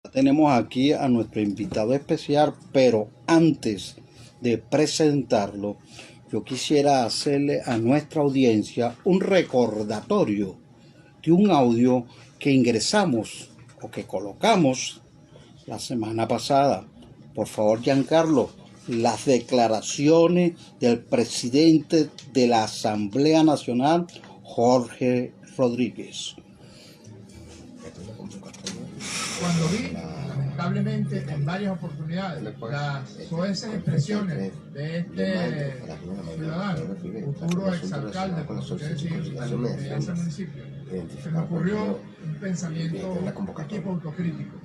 Tenemos aquí a nuestro invitado especial, pero antes de presentarlo, yo quisiera hacerle a nuestra audiencia un recordatorio de un audio que ingresamos o que colocamos la semana pasada. Por favor, Giancarlo, las declaraciones del presidente de la Asamblea Nacional, Jorge Rodríguez. Cuando vi, lamentablemente, en varias oportunidades, las soeces expresiones de este ciudadano, futuro exalcalde, como se quiere decir, de ese municipio, se me ocurrió un pensamiento de tipo autocrítico.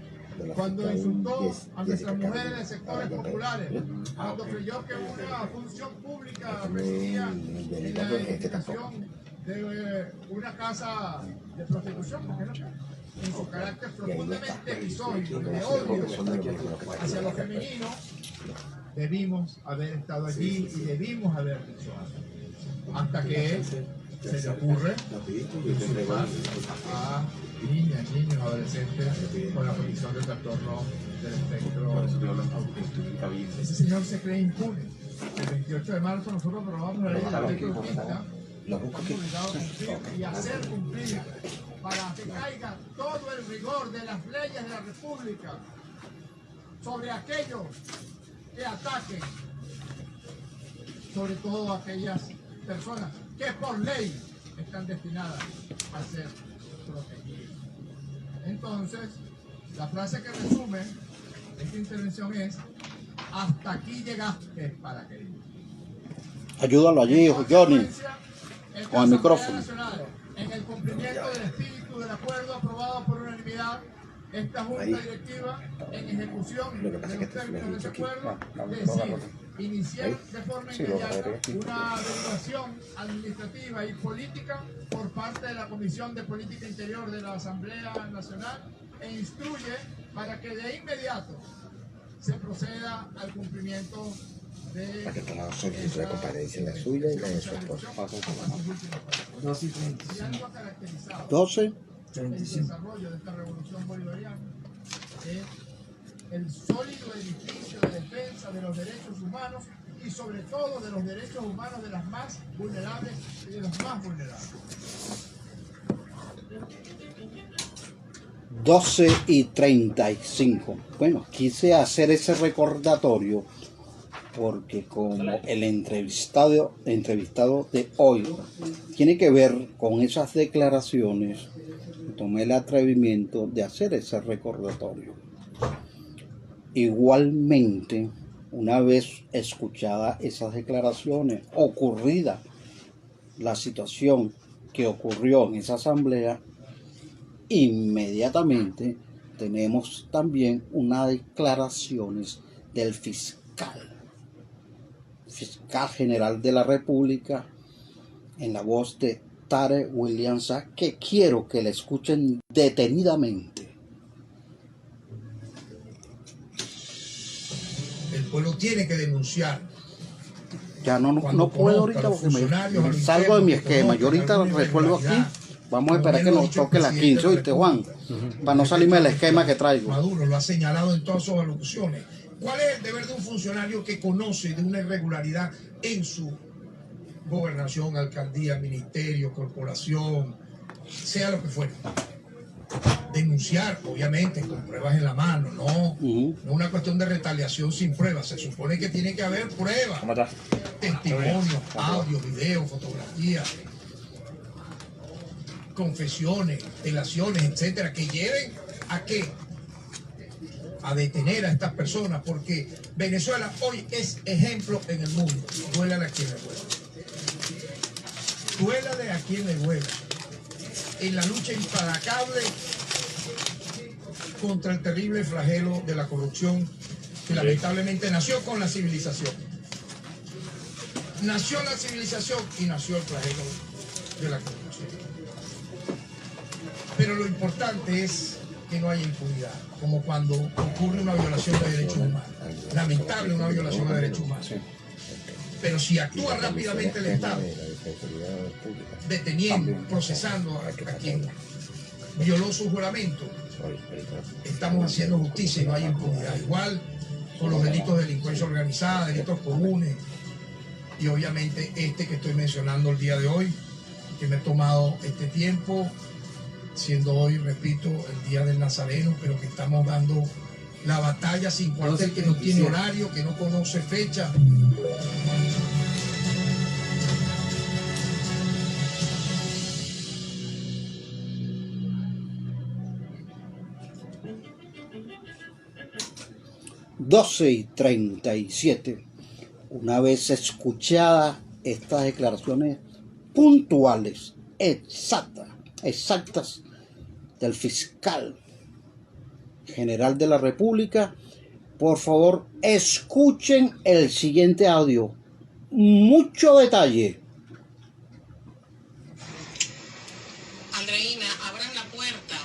Cuando insultó a nuestras mujeres de sectores populares, cuando creyó que una función pública residía en la edificación de una casa de prostitución, ¿por qué no? En su carácter profundamente misógino, de odio hacia lo femenino, debimos haber estado allí y debimos haber dicho algo. Hasta que se le ocurre insultar a niñas, niños, adolescentes con la condición de trastorno del espectro autista. Ese señor se cree impune. El 28 de marzo nosotros aprobamos la ley del espectro autista. Estamos obligados a cumplir y hacer cumplir para que caiga todo el rigor de las leyes de la República sobre aquellos que ataquen, sobre todo aquellas personas que por ley están destinadas a ser protegidas. Entonces, la frase que resume esta intervención es: hasta aquí llegaste para que... Ayúdalo allí, Johnny, con el micrófono. En el cumplimiento del espíritu del acuerdo aprobado por unanimidad, esta Junta Directiva, en ejecución de los términos de ese acuerdo, decide iniciar de forma inmediata una averiguación administrativa y política por parte de la Comisión de Política Interior de la Asamblea Nacional e instruye para que de inmediato se proceda al cumplimiento de... Para que está la solicitud de comparecencia, la suya y la de su esposo. 12. El desarrollo de esta revolución bolivariana es el sólido edificio de defensa de los derechos humanos y sobre todo de los derechos humanos de las más vulnerables y de los más vulnerables. 12:35. Bueno, quise hacer ese recordatorio porque como el entrevistado de hoy tiene que ver con esas declaraciones, tomé el atrevimiento de hacer ese recordatorio. Igualmente, una vez escuchadas esas declaraciones, ocurrida la situación que ocurrió en esa asamblea, inmediatamente tenemos también unas declaraciones del fiscal general de la República, en la voz de Tarek William Saab, que quiero que le escuchen detenidamente. El pueblo tiene que denunciar. Ya no puedo ahorita porque me salgo de mi esquema. Yo ahorita resuelvo aquí. Vamos a esperar que nos toque las 15, ¿oíste, Juan? Para no salirme del esquema que traigo. Maduro lo ha señalado en todas sus alocuciones. ¿Cuál es el deber de un funcionario que conoce de una irregularidad en su gobernación, alcaldía, ministerio, corporación, sea lo que fuera? Denunciar, obviamente, con pruebas en la mano, no es una cuestión de retaliación sin pruebas. Se supone que tiene que haber pruebas, testimonios, audio, video, fotografías, confesiones, delaciones, etcétera, que lleven a qué, a detener a estas personas, porque Venezuela hoy es ejemplo en el mundo. Duélale a quien le duela. Duélale a quien le duela. En la lucha implacable contra el terrible flagelo de la corrupción que lamentablemente nació con la civilización. Nació la civilización y nació el flagelo de la corrupción. Pero lo importante es que no haya impunidad, como cuando ocurre una violación de derechos humanos. Lamentable una violación de derechos humanos. Pero si actúa rápidamente el Estado, deteniendo, procesando a quien violó su juramento, estamos haciendo justicia y no hay impunidad. Igual con los delitos de delincuencia organizada, delitos comunes, y obviamente este que estoy mencionando el día de hoy, que me he tomado este tiempo, siendo hoy, repito, el Día del Nazareno, pero que estamos dando la batalla sin cuartel, que no tiene horario, que no conoce fecha. (12:37). Una vez escuchadas estas declaraciones puntuales, exactas del fiscal general de la República, por favor escuchen el siguiente audio. Mucho detalle. Andreina, abran la puerta.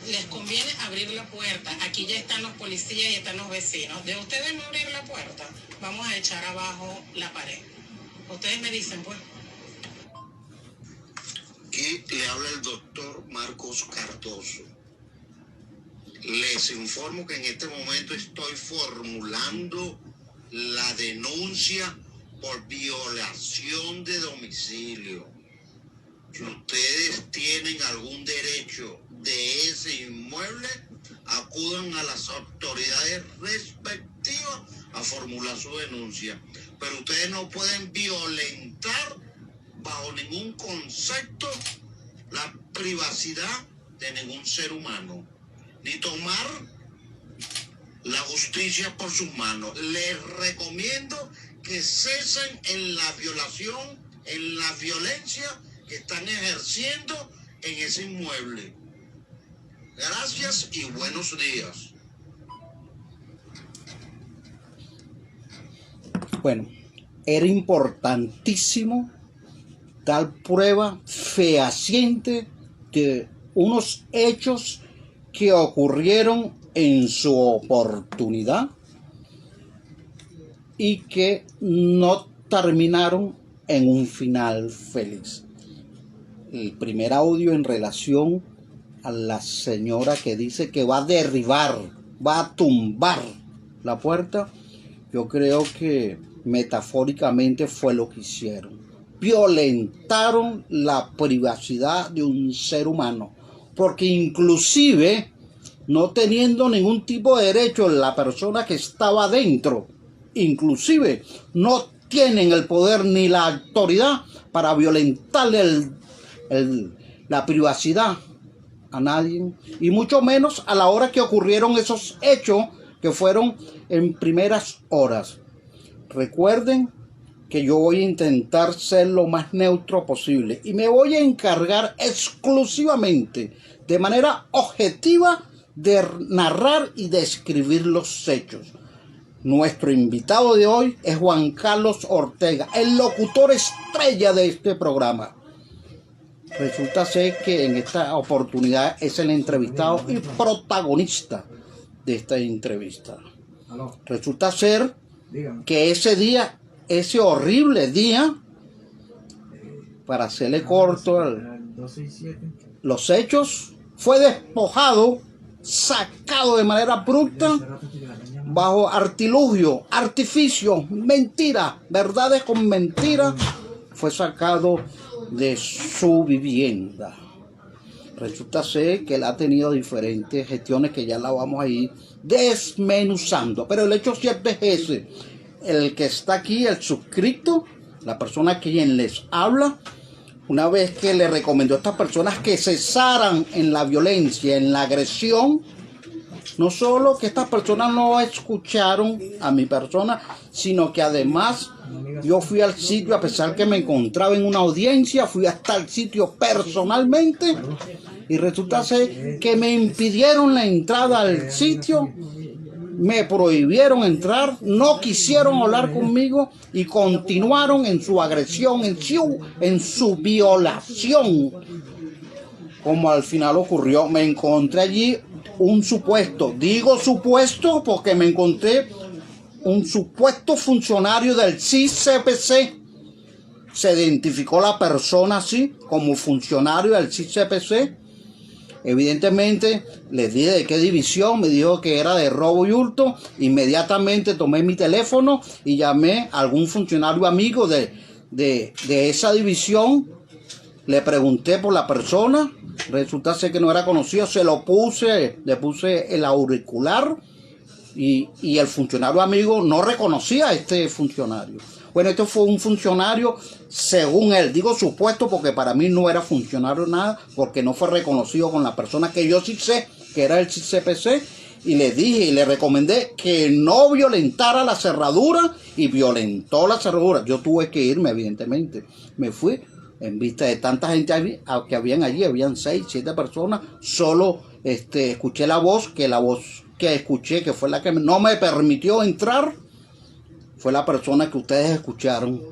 Les conviene abrir la puerta. Aquí ya están los policías y están los vecinos. De ustedes no abrir la puerta, vamos a echar abajo la pared. Ustedes me dicen, pues. Aquí le habla el doctor Marcos Cardoso. Les informo que en este momento estoy formulando la denuncia por violación de domicilio. Si ustedes tienen algún derecho de ese inmueble, acudan a las autoridades respectivas a formular su denuncia. Pero ustedes no pueden violentar bajo ningún concepto la privacidad de ningún ser humano, ni tomar la justicia por sus manos. Les recomiendo que cesen en la violación, en la violencia que están ejerciendo en ese inmueble. Gracias y buenos días. Bueno, era importantísimo dar prueba fehaciente de unos hechos que ocurrieron en su oportunidad y que no terminaron en un final feliz. El primer audio en relación a la señora que dice que va a derribar, va a tumbar la puerta, yo creo que metafóricamente fue lo que hicieron. Violentaron la privacidad de un ser humano, porque inclusive no teniendo ningún tipo de derecho la persona que estaba dentro, inclusive no tienen el poder ni la autoridad para violentarle la privacidad a nadie, y mucho menos a la hora que ocurrieron esos hechos que fueron en primeras horas. Recuerden que yo voy a intentar ser lo más neutro posible y me voy a encargar exclusivamente, de manera objetiva, de narrar y describir los hechos. Nuestro invitado de hoy es Juan Carlos Ortega, el locutor estrella de este programa. Resulta ser que en esta oportunidad es el entrevistado y protagonista de esta entrevista. Resulta ser que ese día, ese horrible día, para hacerle corto los hechos, fue despojado, sacado de manera abrupta, bajo artilugio, artificio, mentira, verdades con mentira, fue sacado de su vivienda. Resulta ser que él ha tenido diferentes gestiones que ya la vamos a ir desmenuzando, pero el hecho cierto es ese: el que está aquí, el suscrito, la persona quien les habla, una vez que le recomendó a estas personas que cesaran en la violencia, en la agresión, no solo que estas personas no escucharon a mi persona, sino que además yo fui al sitio, a pesar que me encontraba en una audiencia, fui hasta el sitio personalmente, y resulta ser que me impidieron la entrada al sitio, me prohibieron entrar, no quisieron hablar conmigo y continuaron en su agresión, en su violación. Como al final ocurrió, me encontré allí un supuesto, digo supuesto porque me encontré un supuesto funcionario del CICPC. Se identificó la persona así como funcionario del CICPC, Evidentemente les dije de qué división, me dijo que era de robo y hurto. Inmediatamente tomé mi teléfono y llamé a algún funcionario amigo de esa división. Le pregunté por la persona, resulta ser que no era conocido, le puse el auricular y el funcionario amigo no reconocía a este funcionario. Bueno, este fue un funcionario, según él, digo supuesto porque para mí no era funcionario nada, porque no fue reconocido con la persona que yo sí sé, que era el CPC, y le dije y le recomendé que no violentara la cerradura, y violentó la cerradura. Yo tuve que irme, evidentemente. Me fui en vista de tanta gente que habían allí, habían 6, 7 personas, solo escuché la voz que escuché, que fue la que no me permitió entrar, fue la persona que ustedes escucharon,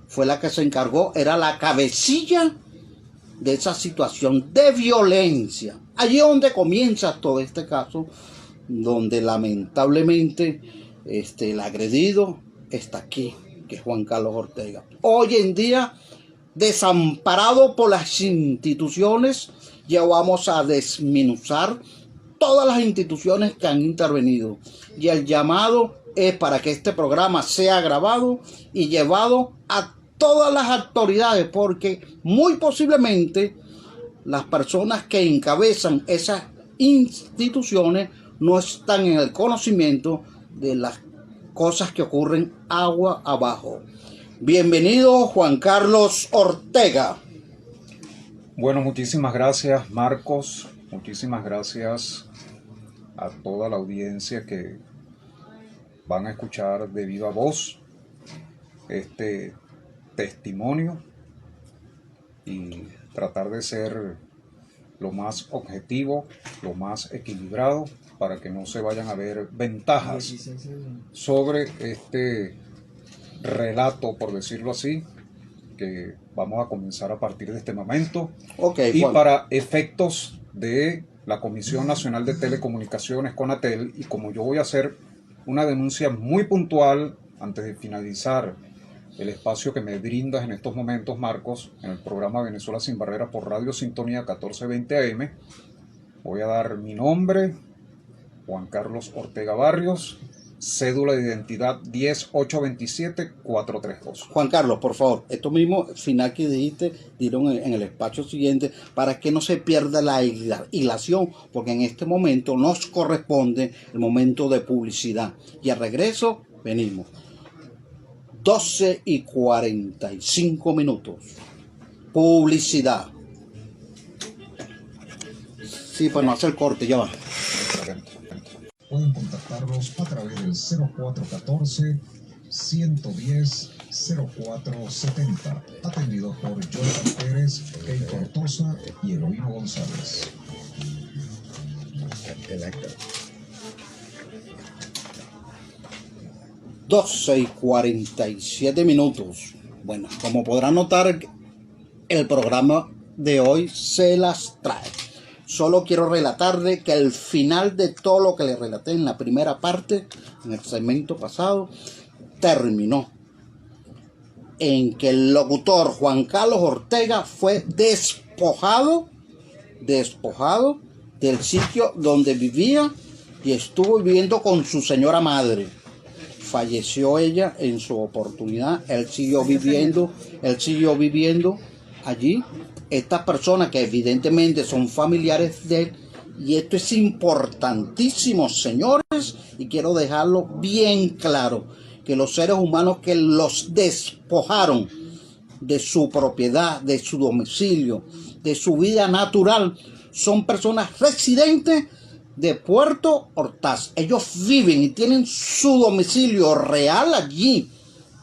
fue la que se encargó, era la cabecilla de esa situación de violencia. Allí es donde comienza todo este caso, donde lamentablemente el agredido está aquí, que es Juan Carlos Ortega. Hoy en día, desamparado por las instituciones, ya vamos a desmenuzar todas las instituciones que han intervenido. Y el llamado es para que este programa sea grabado y llevado a todas las autoridades, porque muy posiblemente las personas que encabezan esas instituciones no están en el conocimiento de las cosas que ocurren agua abajo. Bienvenido, Juan Carlos Ortega. Bueno, muchísimas gracias, Marcos. Muchísimas gracias a toda la audiencia que van a escuchar de viva voz este testimonio y tratar de ser lo más objetivo, lo más equilibrado, para que no se vayan a ver ventajas sobre este relato, por decirlo así, que vamos a comenzar a partir de este momento. Y Juan, para efectos de la Comisión Nacional de Telecomunicaciones, CONATEL, y como yo voy a hacer una denuncia muy puntual antes de finalizar el espacio que me brindas en estos momentos, Marcos, en el programa Venezuela Sin Barreras por Radio Sintonía 1420 AM, voy a dar mi nombre, Juan Carlos Ortega Barrios, cédula de identidad 10827432. Juan Carlos, por favor, esto mismo final que dijiste, dieron en el espacio siguiente, para que no se pierda la hilación, porque en este momento nos corresponde el momento de publicidad. Y al regreso, venimos. 12:45. Publicidad. Sí, para no hacer corte, ya va. Pueden contactarlos a través del 0414-110-0470, atendido por Jonathan Pérez, Key Cortosa y Eloíno González. 12:47. Bueno, como podrán notar, el programa de hoy se las trae. Solo quiero relatarle que al final de todo lo que le relaté en la primera parte, en el segmento pasado, terminó en que el locutor Juan Carlos Ortega fue despojado del sitio donde vivía y estuvo viviendo con su señora madre. Falleció ella en su oportunidad, él siguió viviendo allí. Estas personas que evidentemente son familiares de él, y esto es importantísimo, señores, y quiero dejarlo bien claro, que los seres humanos que los despojaron de su propiedad, de su domicilio, de su vida natural, son personas residentes de Puerto Ortaz. Ellos viven y tienen su domicilio real allí,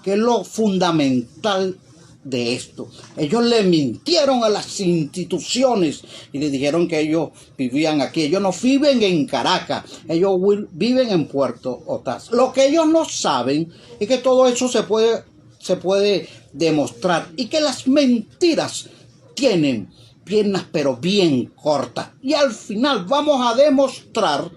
que es lo fundamental de esto. Ellos le mintieron a las instituciones y le dijeron que ellos vivían aquí. Ellos no viven en Caracas, ellos viven en Puerto Ortaz. Lo que ellos no saben es que todo eso se puede demostrar, y que las mentiras tienen piernas pero bien cortas. Y al final vamos a demostrar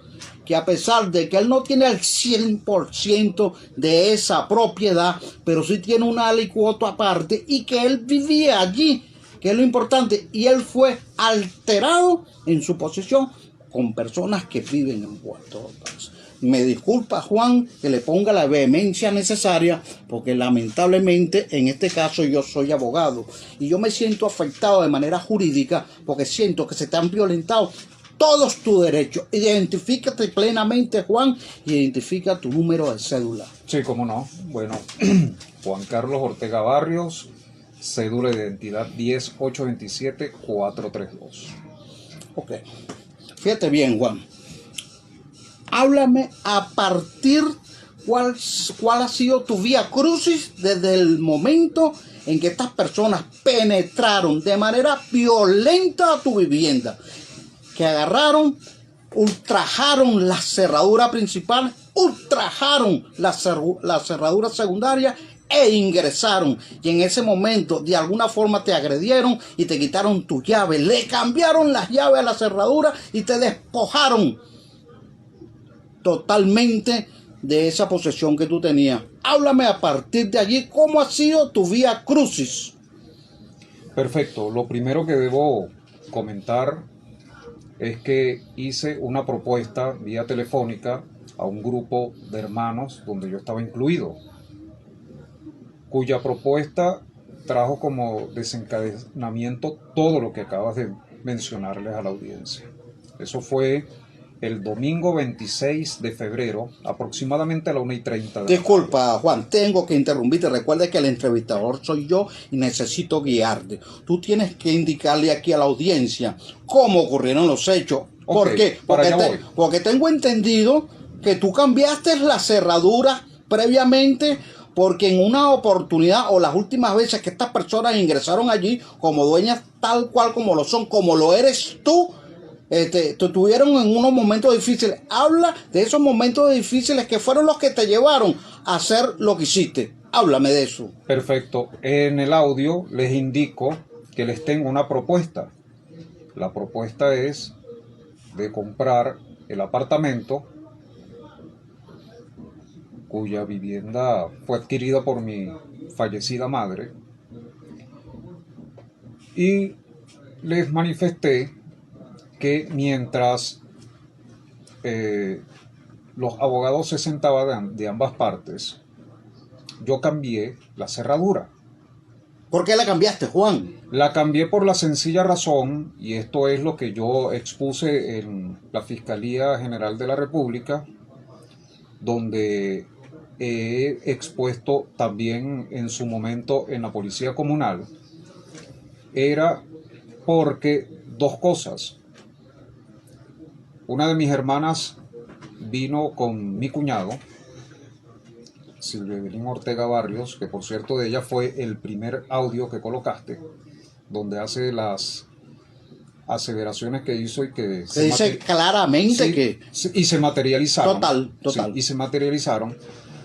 que a pesar de que él no tiene el 100% de esa propiedad, pero sí tiene una alicuota aparte, y que él vivía allí que es lo importante, y él fue alterado en su posición con personas que viven en Puerto Ordaz. Me disculpa, Juan, que le ponga la vehemencia necesaria, porque lamentablemente en este caso yo soy abogado y yo me siento afectado de manera jurídica porque siento que se te han violentado todos tus derechos. Identifícate plenamente, Juan, y identifica tu número de cédula. Sí, cómo no. Bueno, Juan Carlos Ortega Barrios, cédula de identidad 10827432. Ok. Fíjate bien, Juan. Háblame a partir cuál ha sido tu vía crucis desde el momento en que estas personas penetraron de manera violenta a tu vivienda, que agarraron, ultrajaron la cerradura principal, ultrajaron la cerradura secundaria e ingresaron, y en ese momento de alguna forma te agredieron y te quitaron tu llave, le cambiaron las llaves a la cerradura y te despojaron totalmente de esa posesión que tú tenías. Háblame a partir de allí cómo ha sido tu vía crucis. Perfecto. Lo primero que debo comentar es que hice una propuesta vía telefónica a un grupo de hermanos donde yo estaba incluido, cuya propuesta trajo como desencadenamiento todo lo que acabas de mencionarles a la audiencia. Eso fue el domingo 26 de febrero, aproximadamente a la 1:30 de Disculpa, Juan, tengo que interrumpirte. Recuerda que el entrevistador soy yo y necesito guiarte. Tú tienes que indicarle aquí a la audiencia cómo ocurrieron los hechos. ¿Por qué? Porque tengo entendido que tú cambiaste la cerradura previamente, porque en una oportunidad o las últimas veces que estas personas ingresaron allí como dueñas tal cual como lo son, como lo eres tú, te tuvieron en unos momentos difíciles. Habla de esos momentos difíciles que fueron los que te llevaron a hacer lo que hiciste. Háblame de eso. Perfecto. En el audio les indico que les tengo una propuesta. La propuesta es de comprar el apartamento cuya vivienda fue adquirida por mi fallecida madre, y les manifesté que mientras los abogados se sentaban de ambas partes, yo cambié la cerradura. ¿Por qué la cambiaste, Juan? La cambié por la sencilla razón, y esto es lo que yo expuse en la Fiscalía General de la República, donde he expuesto también en su momento en la Policía Comunal. Era porque dos cosas. Una de mis hermanas vino con mi cuñado, Silvia Evelyn Ortega Barrios, que por cierto de ella fue el primer audio que colocaste, donde hace las aseveraciones que hizo y que se dice claramente sí, que... y se materializaron. Total. Sí, y se materializaron.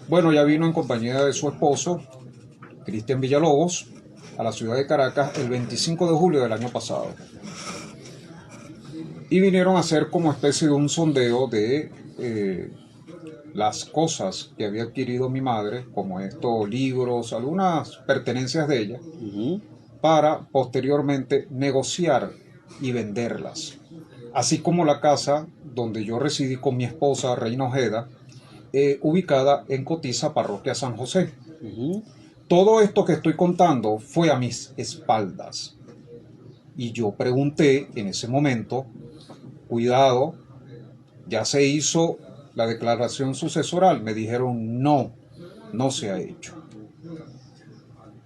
Bueno, ya vino en compañía de su esposo, Cristian Villalobos, a la ciudad de Caracas el 25 de julio del año pasado. Y vinieron a hacer como especie de un sondeo de las cosas que había adquirido mi madre, como estos libros, algunas pertenencias de ella, para posteriormente negociar y venderlas. Así como la casa donde yo residí con mi esposa, Reina Ojeda, ubicada en Cotiza, parroquia San José. Todo esto que estoy contando fue a mis espaldas. Y yo pregunté en ese momento, cuidado, ya se hizo la declaración sucesoral. Me dijeron no se ha hecho.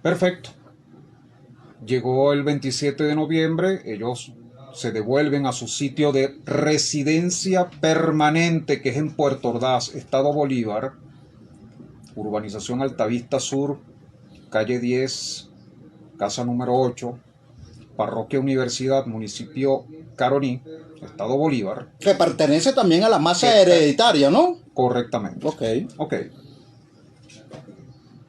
Perfecto. Llegó el 27 de noviembre, ellos se devuelven a su sitio de residencia permanente, que es en Puerto Ordaz, Estado Bolívar, urbanización Altavista Sur, calle 10, casa número 8, parroquia Universidad, municipio Caroní, Estado Bolívar. Que pertenece también a la masa hereditaria, ¿no? Correctamente. Ok.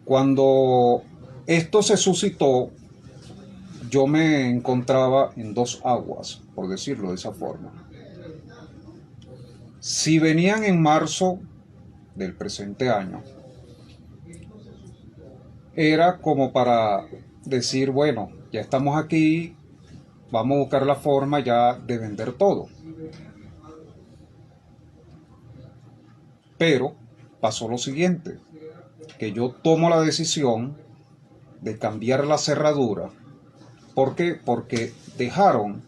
Cuando esto se suscitó, yo me encontraba en dos aguas, por decirlo de esa forma. Si venían en marzo del presente año, era como para decir, bueno, ya estamos aquí, vamos a buscar la forma ya de vender todo. Pero pasó lo siguiente, que yo tomo la decisión de cambiar la cerradura. ¿Por qué? Porque dejaron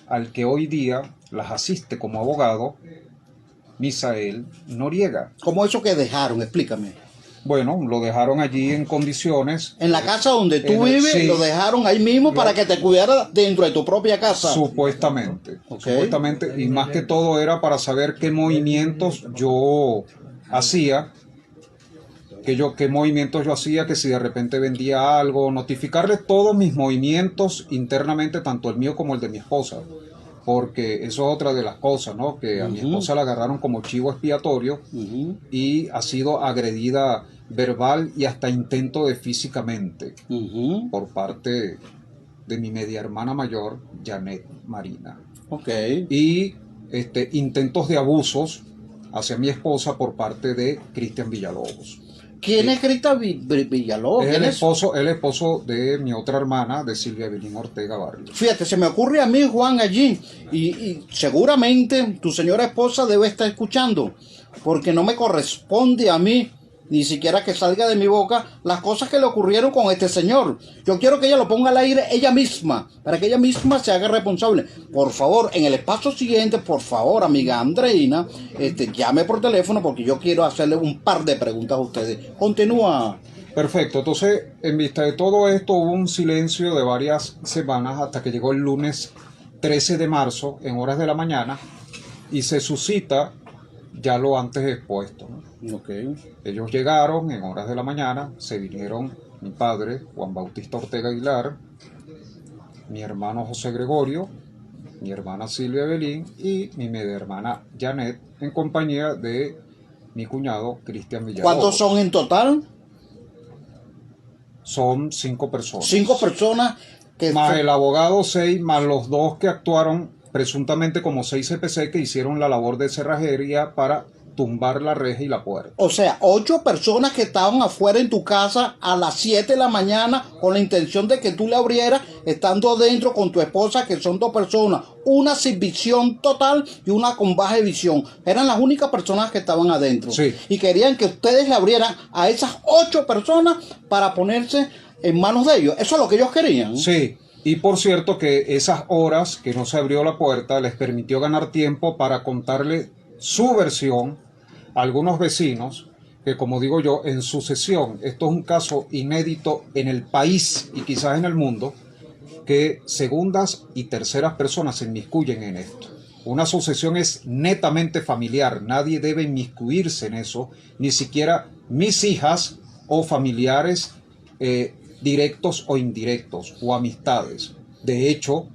al que hoy día las asiste como abogado, Misael Noriega. ¿Cómo eso que dejaron? Explícame. Bueno, lo dejaron allí en condiciones... En la casa donde tú vives, sí, lo dejaron ahí mismo para que te cuidara dentro de tu propia casa. Supuestamente. Okay. Supuestamente, y más que todo era para saber qué movimientos yo hacía, qué movimientos yo hacía, que si de repente vendía algo, notificarle todos mis movimientos internamente, tanto el mío como el de mi esposa. Porque eso es otra de las cosas, ¿no? Que a mi esposa la agarraron como chivo expiatorio y ha sido agredida verbal y hasta intento de físicamente por parte de mi media hermana mayor, Janet Marina. Okay. Y intentos de abusos hacia mi esposa por parte de Cristian Villalobos. ¿Quién es Cristian Villalobos? Es el esposo de mi otra hermana, de Silvia Evelyn Ortega Barrios. Fíjate, se me ocurre a mí, Juan, allí, y seguramente tu señora esposa debe estar escuchando, porque no me corresponde a mí, ni siquiera que salga de mi boca, las cosas que le ocurrieron con este señor. Yo quiero que ella lo ponga al aire ella misma, para que ella misma se haga responsable. Por favor, en el espacio siguiente, por favor, amiga Andreina, llame por teléfono, porque yo quiero hacerle un par de preguntas a ustedes. Continúa. Perfecto, entonces en vista de todo esto hubo un silencio de varias semanas hasta que llegó el lunes 13 de marzo en horas de la mañana y se suscita ya lo antes expuesto, ¿no? Okay. Ellos llegaron en horas de la mañana, se vinieron mi padre Juan Bautista Ortega Aguilar, mi hermano José Gregorio, mi hermana Silvia Evelyn y mi media hermana Janet en compañía de mi cuñado Cristian Villalobos. ¿Cuántos son en total? Son 5 personas. 5 personas que... Más el abogado 6, más los 2 que actuaron presuntamente como 6 CPC que hicieron la labor de cerrajería para tumbar la reja y la puerta. O sea, 8 personas que estaban afuera en tu casa a las 7 de la mañana con la intención de que tú le abrieras, estando dentro con tu esposa, que son 2 personas, una sin visión total y una con baja visión. Eran las únicas personas que estaban adentro. Sí. Y querían que ustedes le abrieran a esas 8 personas para ponerse en manos de ellos. Eso es lo que ellos querían. Sí. Y por cierto que esas horas que no se abrió la puerta les permitió ganar tiempo para contarle su versión a algunos vecinos que, como digo yo, en sucesión, esto es un caso inédito en el país y quizás en el mundo, que segundas y terceras personas se inmiscuyen en esto. Una sucesión es netamente familiar, nadie debe inmiscuirse en eso, ni siquiera mis hijas o familiares directos o indirectos o amistades. De hecho,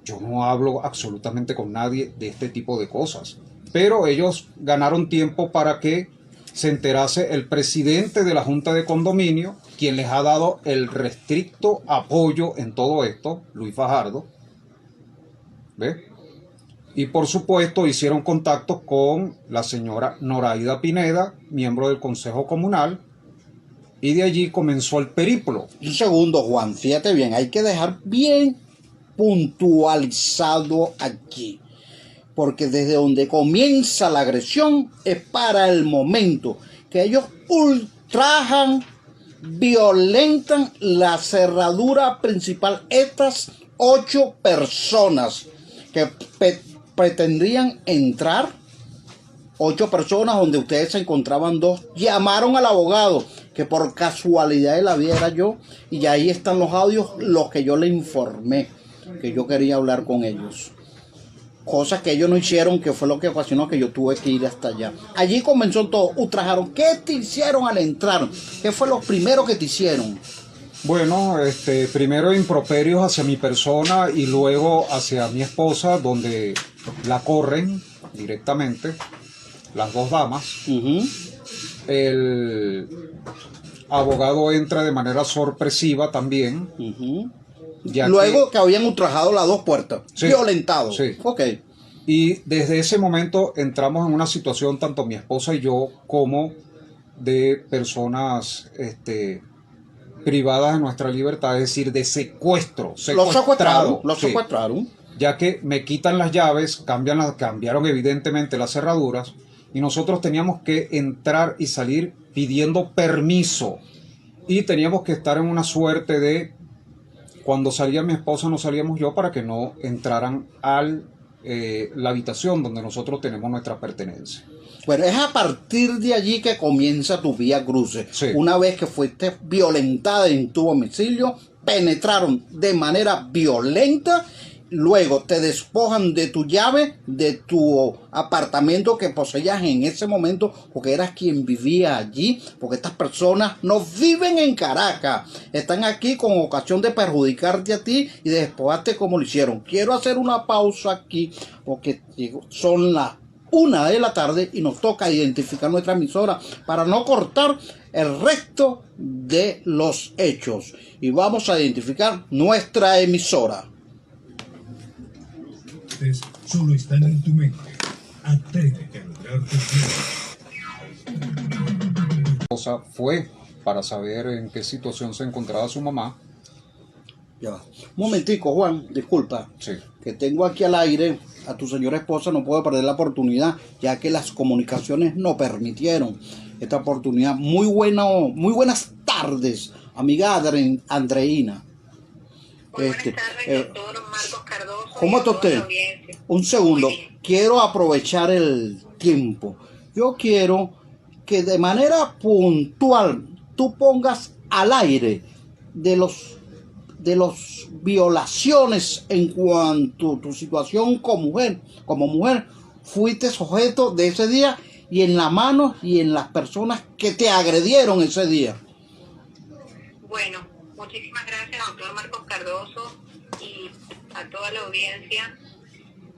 yo no hablo absolutamente con nadie de este tipo de cosas. Pero ellos ganaron tiempo para que se enterase el presidente de la Junta de Condominio, quien les ha dado el restricto apoyo en todo esto, Luis Fajardo. ¿Ve? Y por supuesto hicieron contactos con la señora Noraida Pineda, miembro del Consejo Comunal, y de allí comenzó el periplo. Un segundo, Juan, fíjate bien, hay que dejar bien puntualizado aquí. Porque desde donde comienza la agresión es para el momento que ellos ultrajan, violentan la cerradura principal. Estas 8 personas que pretendían entrar, 8 personas donde ustedes se encontraban 2, llamaron al abogado, que por casualidad de la vida era yo, y ahí están los audios, los que yo le informé, que yo quería hablar con ellos. Cosas que ellos no hicieron, que fue lo que ocasionó que yo tuve que ir hasta allá. Allí comenzó todo, ultrajaron. ¿Qué te hicieron al entrar? ¿Qué fue lo primero que te hicieron? Bueno, primero improperios hacia mi persona y luego hacia mi esposa, donde la corren directamente, las 2 damas. El abogado entra de manera sorpresiva también. Luego que habían ultrajado las 2 puertas, sí, violentado. Sí. Ok. Y desde ese momento entramos en una situación, tanto mi esposa y yo, como de personas privadas de nuestra libertad, es decir, de secuestro. Los secuestraron, los Sí. secuestraron. Ya que me quitan las llaves, cambiaron evidentemente las cerraduras y nosotros teníamos que entrar y salir pidiendo permiso y teníamos que estar en una suerte de cuando salía mi esposa no salíamos yo para que no entraran a la habitación donde nosotros tenemos nuestra pertenencia. Bueno, es a partir de allí que comienza tu vía cruce. Sí. Una vez que fuiste violentada en tu domicilio, penetraron de manera violenta. Luego te despojan de tu llave, de tu apartamento que poseías en ese momento, porque eras quien vivía allí, porque estas personas no viven en Caracas, están aquí con ocasión de perjudicarte a ti y de despojarte como lo hicieron. Quiero hacer una pausa aquí, porque son las 1 de la tarde y nos toca identificar nuestra emisora para no cortar el resto de los hechos. Y vamos a identificar nuestra emisora. Solo están en tu mente. Atrévete a lograr tus sueños. Cosa fue para saber en qué situación se encontraba su mamá. Ya va. Un momentico, Juan, disculpa. Sí. Que tengo aquí al aire a tu señora esposa, no puedo perder la oportunidad, ya que las comunicaciones no permitieron esta oportunidad. Muy buenas tardes, amiga Andreina. Muy buenas tardes, doctor Marcos Cardoso. ¿Cómo está usted? Un segundo, quiero aprovechar el tiempo. Yo quiero que de manera puntual tú pongas al aire de los violaciones en cuanto a tu situación como mujer, fuiste sujeto de ese día y en la mano y en las personas que te agredieron ese día. Bueno, muchísimas gracias, doctor Marcos Cardoso, y a toda la audiencia.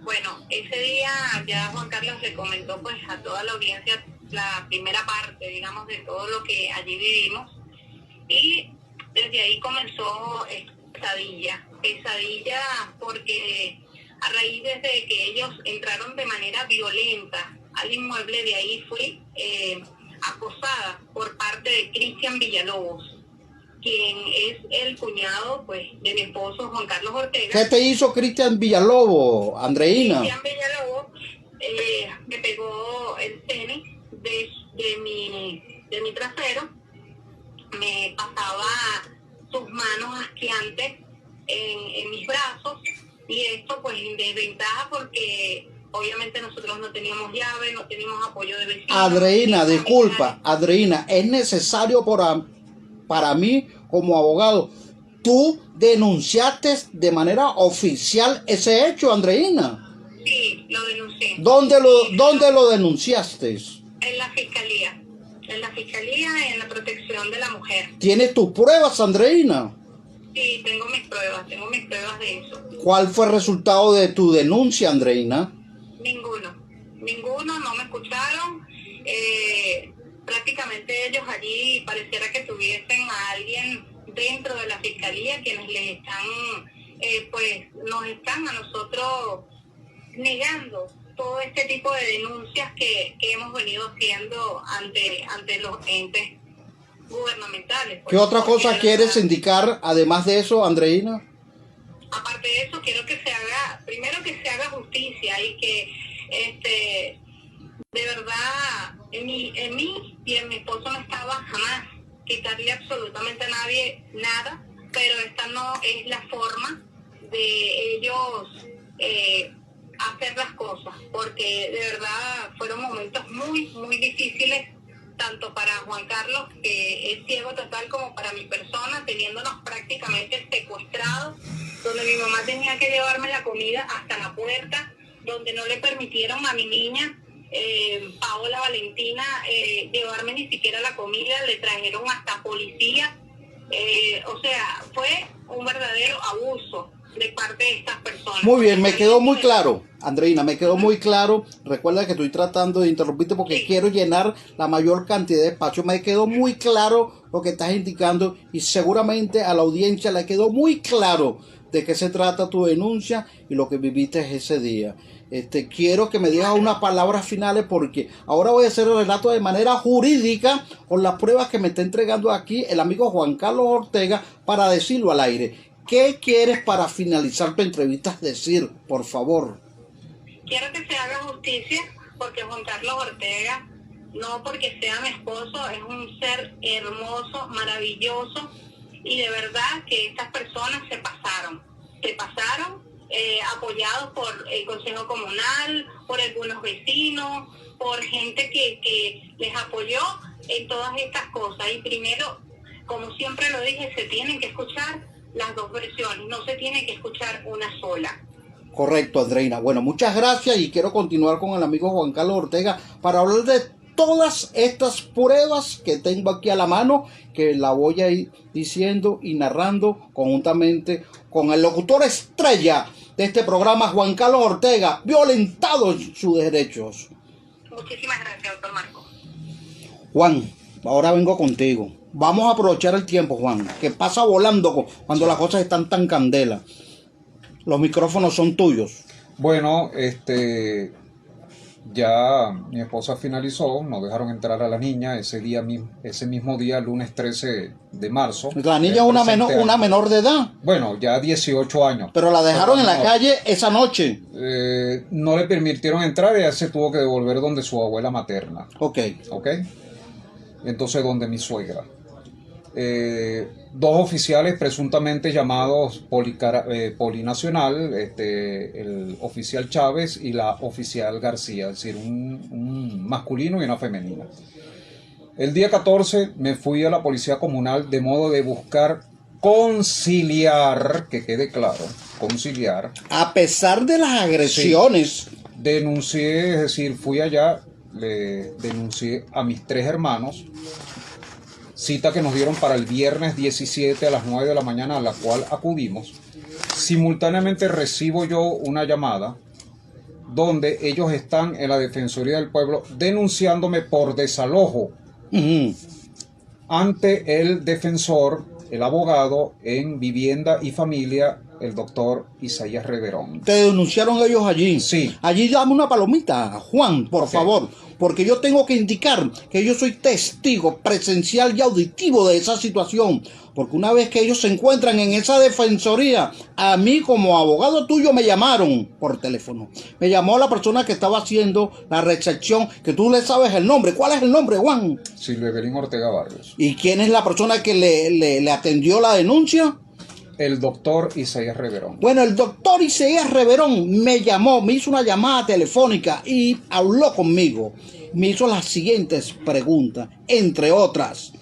Bueno, ese día ya Juan Carlos le comentó pues a toda la audiencia la primera parte, digamos, de todo lo que allí vivimos, y desde ahí comenzó pesadilla porque a raíz desde que ellos entraron de manera violenta al inmueble, de ahí fui acosada por parte de Cristian Villalobos, quien es el cuñado pues de mi esposo Juan Carlos Ortega. ¿Qué te hizo Cristian Villalobos, Andreina? Cristian Villalobos me pegó el tenis de mi trasero, me pasaba sus manos asqueantes en mis brazos, y esto pues en desventaja porque obviamente nosotros no teníamos llave, no teníamos apoyo de vecinos. Andreina, disculpa, Andreina, es necesario para mí como abogado, tú denunciaste de manera oficial ese hecho, Andreina. Sí, lo denuncié. ¿Dónde lo denunciaste? En la fiscalía y en la protección de la mujer. ¿Tienes tus pruebas, Andreina? Sí, tengo mis pruebas de eso. ¿Cuál fue el resultado de tu denuncia, Andreina? Ninguno, no me escucharon. Prácticamente ellos allí pareciera que tuviesen a alguien dentro de la fiscalía quienes les están, nos están a nosotros negando todo este tipo de denuncias que hemos venido haciendo ante los entes gubernamentales. ¿Qué otra cosa quieres indicar además de eso, Andreina? Aparte de eso, quiero que se haga justicia y que de verdad en mí y en mi esposo no estaba jamás quitarle absolutamente a nadie nada, pero esta no es la forma de ellos hacer las cosas, porque de verdad fueron momentos muy, muy difíciles, tanto para Juan Carlos, que es ciego total, como para mi persona, teniéndonos prácticamente secuestrados, donde mi mamá tenía que llevarme la comida hasta la puerta, donde no le permitieron a mi niña, Paola Valentina, llevarme ni siquiera la comida, le trajeron hasta policía, o sea, fue un verdadero abuso de parte de estas personas. Muy bien, me quedó muy claro, Andreina, me quedó muy claro. Recuerda que estoy tratando de interrumpirte porque sí, quiero llenar la mayor cantidad de espacio. Me quedó muy claro lo que estás indicando y seguramente a la audiencia le quedó muy claro de qué se trata tu denuncia y lo que viviste ese día. quiero que me digas unas palabras finales porque ahora voy a hacer el relato de manera jurídica con las pruebas que me está entregando aquí el amigo Juan Carlos Ortega para decirlo al aire. ¿Qué quieres para finalizar tu entrevista decir, por favor? Quiero que se haga justicia porque Juan Carlos Ortega, no porque sea mi esposo, es un ser hermoso, maravilloso y de verdad que estas personas se pasaron apoyados por el Consejo Comunal, por algunos vecinos, por gente que les apoyó en todas estas cosas. Y primero, como siempre lo dije, se tienen que escuchar las dos versiones, no se tiene que escuchar una sola. Correcto, Andreina. Bueno, muchas gracias y quiero continuar con el amigo Juan Carlos Ortega para hablar de todas estas pruebas que tengo aquí a la mano, que la voy a ir diciendo y narrando conjuntamente con el locutor estrella de este programa, Juan Carlos Ortega, violentado en sus derechos. Muchísimas gracias, doctor Marco. Juan, ahora vengo contigo. Vamos a aprovechar el tiempo, Juan, que pasa volando cuando las cosas están tan candela. Los micrófonos son tuyos. Bueno, ya mi esposa finalizó, nos dejaron entrar a la niña ese mismo día, lunes 13 de marzo. La niña es una menor de edad. Bueno, ya 18 años. Pero la dejaron en la calle esa noche. No le permitieron entrar y ella se tuvo que devolver donde su abuela materna. Ok. Entonces, donde mi suegra. Dos oficiales presuntamente llamados Polinacional, el oficial Chávez y la oficial García, es decir, un masculino y una femenina. El día 14 me fui a la policía comunal de modo de buscar conciliar, que quede claro, conciliar. A pesar de las agresiones. Sí, denuncié, es decir, fui allá, le denuncié a mis 3 hermanos. Cita que nos dieron para el viernes 17 a las 9 de la mañana, a la cual acudimos. Simultáneamente recibo yo una llamada donde ellos están en la Defensoría del Pueblo denunciándome por desalojo ante el defensor, el abogado en Vivienda y Familia, el doctor Isaías Reverón. ¿Te denunciaron ellos allí? Sí. Allí dame una palomita, Juan, por favor, porque yo tengo que indicar que yo soy testigo presencial y auditivo de esa situación, porque una vez que ellos se encuentran en esa defensoría, a mí como abogado tuyo me llamaron por teléfono. Me llamó la persona que estaba haciendo la recepción, que tú le sabes el nombre. ¿Cuál es el nombre, Juan? Silvia Evelyn Ortega Barrios. ¿Y quién es la persona que le atendió la denuncia? El doctor Isaías Reverón. Bueno, el doctor Isaías Reverón me llamó, me hizo una llamada telefónica y habló conmigo. Me hizo las siguientes preguntas, entre otras,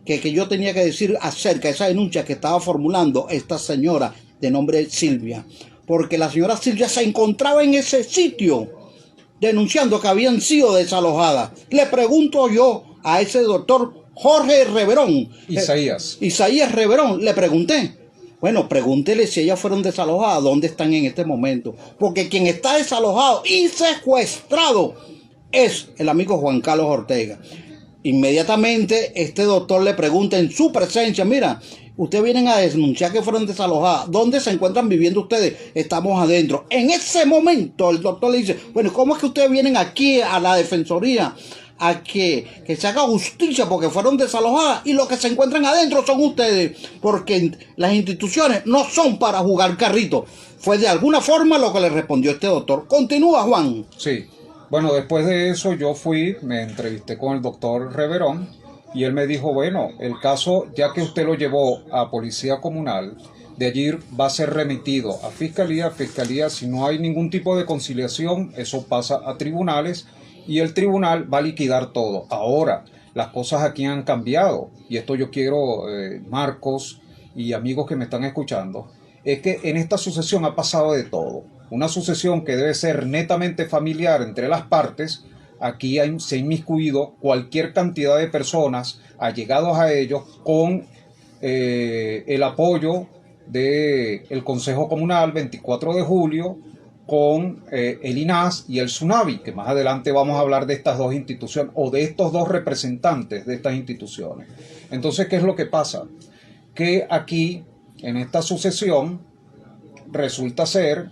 que yo tenía que decir acerca de esa denuncia que estaba formulando esta señora de nombre Silvia. Porque la señora Silvia se encontraba en ese sitio denunciando que habían sido desalojadas. Le pregunto yo a ese doctor Jorge Reverón. Isaías Reverón, le pregunté. Bueno, pregúntele si ellas fueron desalojadas, ¿dónde están en este momento? Porque quien está desalojado y secuestrado es el amigo Juan Carlos Ortega. Inmediatamente este doctor le pregunta en su presencia, mira, ustedes vienen a denunciar que fueron desalojadas, ¿dónde se encuentran viviendo ustedes? Estamos adentro. En ese momento el doctor le dice, bueno, ¿cómo es que ustedes vienen aquí a la defensoría a que se haga justicia porque fueron desalojadas y los que se encuentran adentro son ustedes? Porque las instituciones no son para jugar carrito. Fue de alguna forma lo que le respondió este doctor. Continúa, Juan. Sí. Bueno, después de eso yo me entrevisté con el doctor Reverón y él me dijo, bueno, el caso, ya que usted lo llevó a Policía Comunal, de allí va a ser remitido a Fiscalía. Si no hay ningún tipo de conciliación, eso pasa a tribunales y el tribunal va a liquidar todo. Ahora, las cosas aquí han cambiado y esto yo quiero, Marcos y amigos que me están escuchando, es que en esta sucesión ha pasado de todo. Una sucesión que debe ser netamente familiar entre las partes. Aquí se ha inmiscuido cualquier cantidad de personas allegados a ellos con el apoyo del Consejo Comunal 24 de julio, con el INAS y el SUNAVI, que más adelante vamos a hablar de estas dos instituciones o de estos dos representantes de estas instituciones. Entonces, ¿qué es lo que pasa? Que aquí, en esta sucesión, resulta ser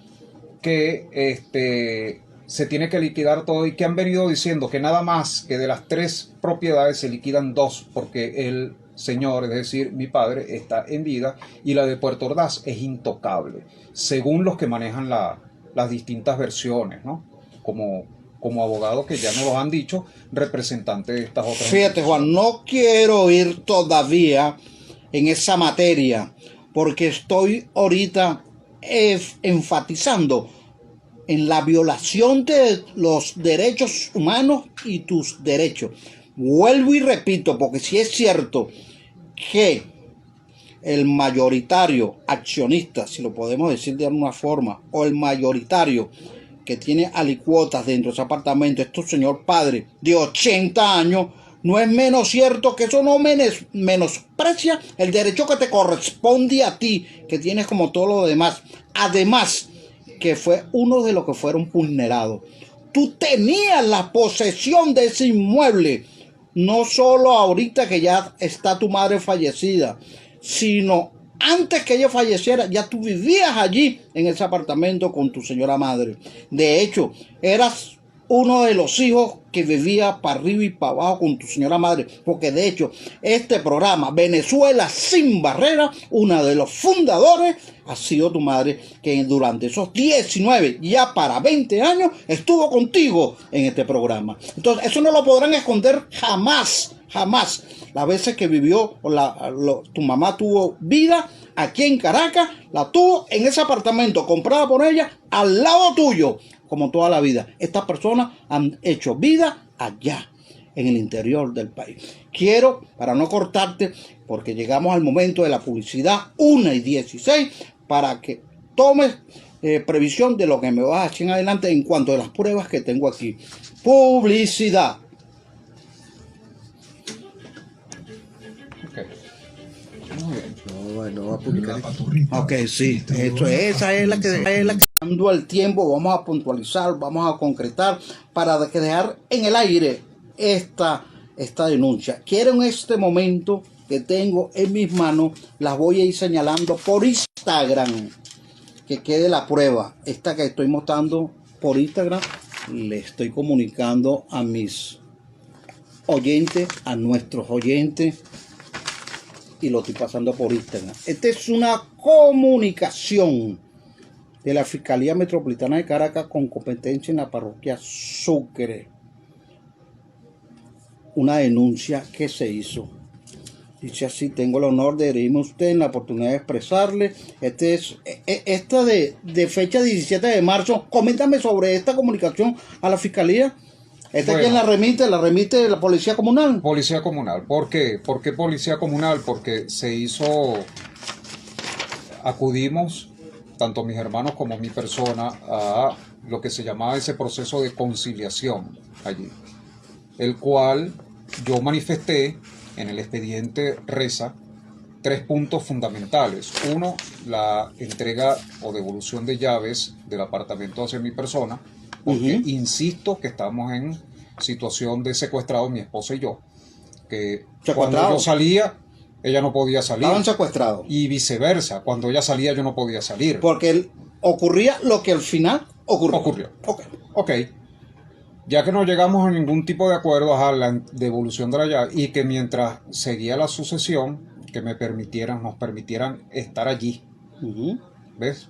que se tiene que liquidar todo y que han venido diciendo que nada más que de las 3 propiedades se liquidan 2 porque el señor, es decir, mi padre, está en vida y la de Puerto Ordaz es intocable, según los que manejan las distintas versiones, ¿no? Como abogados que ya nos lo han dicho, representantes de estas otras. Fíjate, Juan, no quiero ir todavía en esa materia porque estoy ahorita enfatizando en la violación de los derechos humanos y tus derechos. Vuelvo y repito, porque si es cierto que el mayoritario accionista, si lo podemos decir de alguna forma, o el mayoritario que tiene alicuotas dentro de ese apartamento, es tu señor padre de 80 años, no es menos cierto que eso no menosprecia el derecho que te corresponde a ti, que tienes como todo lo demás. Además, que fue uno de los que fueron vulnerados. Tú tenías la posesión de ese inmueble, no solo ahorita que ya está tu madre fallecida, sino antes que ella falleciera, ya tú vivías allí en ese apartamento con tu señora madre. De hecho, eras uno de los hijos que vivía para arriba y para abajo con tu señora madre, porque de hecho este programa Venezuela sin barrera, uno de los fundadores ha sido tu madre, que durante esos 19 ya para 20 años estuvo contigo en este programa. Entonces eso no lo podrán esconder jamás, jamás. Las veces que vivió tu mamá tuvo vida aquí en Caracas, la tuvo en ese apartamento comprado por ella al lado tuyo, como toda la vida. Estas personas han hecho vida allá, en el interior del país. Quiero, para no cortarte, porque llegamos al momento de la publicidad 1:16, para que tomes previsión de lo que me vas a decir en adelante en cuanto a las pruebas que tengo aquí. Publicidad. No va a publicar. Ok, sí, esa es la que dando el tiempo, vamos a puntualizar, vamos a concretar para dejar en el aire esta denuncia. Quiero en este momento que tengo en mis manos, las voy a ir señalando por Instagram, que quede la prueba. Esta que estoy mostrando por Instagram, le estoy comunicando a mis oyentes, a nuestros oyentes, y lo estoy pasando por Instagram. Esta es una comunicación de la Fiscalía Metropolitana de Caracas con competencia en la parroquia Sucre. Una denuncia que se hizo. Dice así: tengo el honor de dirigirme a usted en la oportunidad de expresarle. Esta de fecha 17 de marzo. Coméntame sobre esta comunicación a la Fiscalía. ¿Quién la remite? ¿La remite la Policía Comunal? Policía Comunal. ¿Por qué? ¿Por qué Policía Comunal? Porque acudimos, tanto mis hermanos como mi persona, a lo que se llamaba ese proceso de conciliación allí, el cual yo manifesté en el expediente RESA 3 puntos fundamentales. 1, la entrega o devolución de llaves del apartamento hacia mi persona, porque insisto que estamos en situación de secuestrado, mi esposa y yo, que cuando yo salía, ella no podía salir. Estaban secuestrados. Y viceversa, cuando ella salía, yo no podía salir. Porque ocurría lo que al final ocurrió. Ok. Ya que no llegamos a ningún tipo de acuerdo a la devolución de la llave, y que mientras seguía la sucesión, que nos permitieran estar allí. ¿Ves?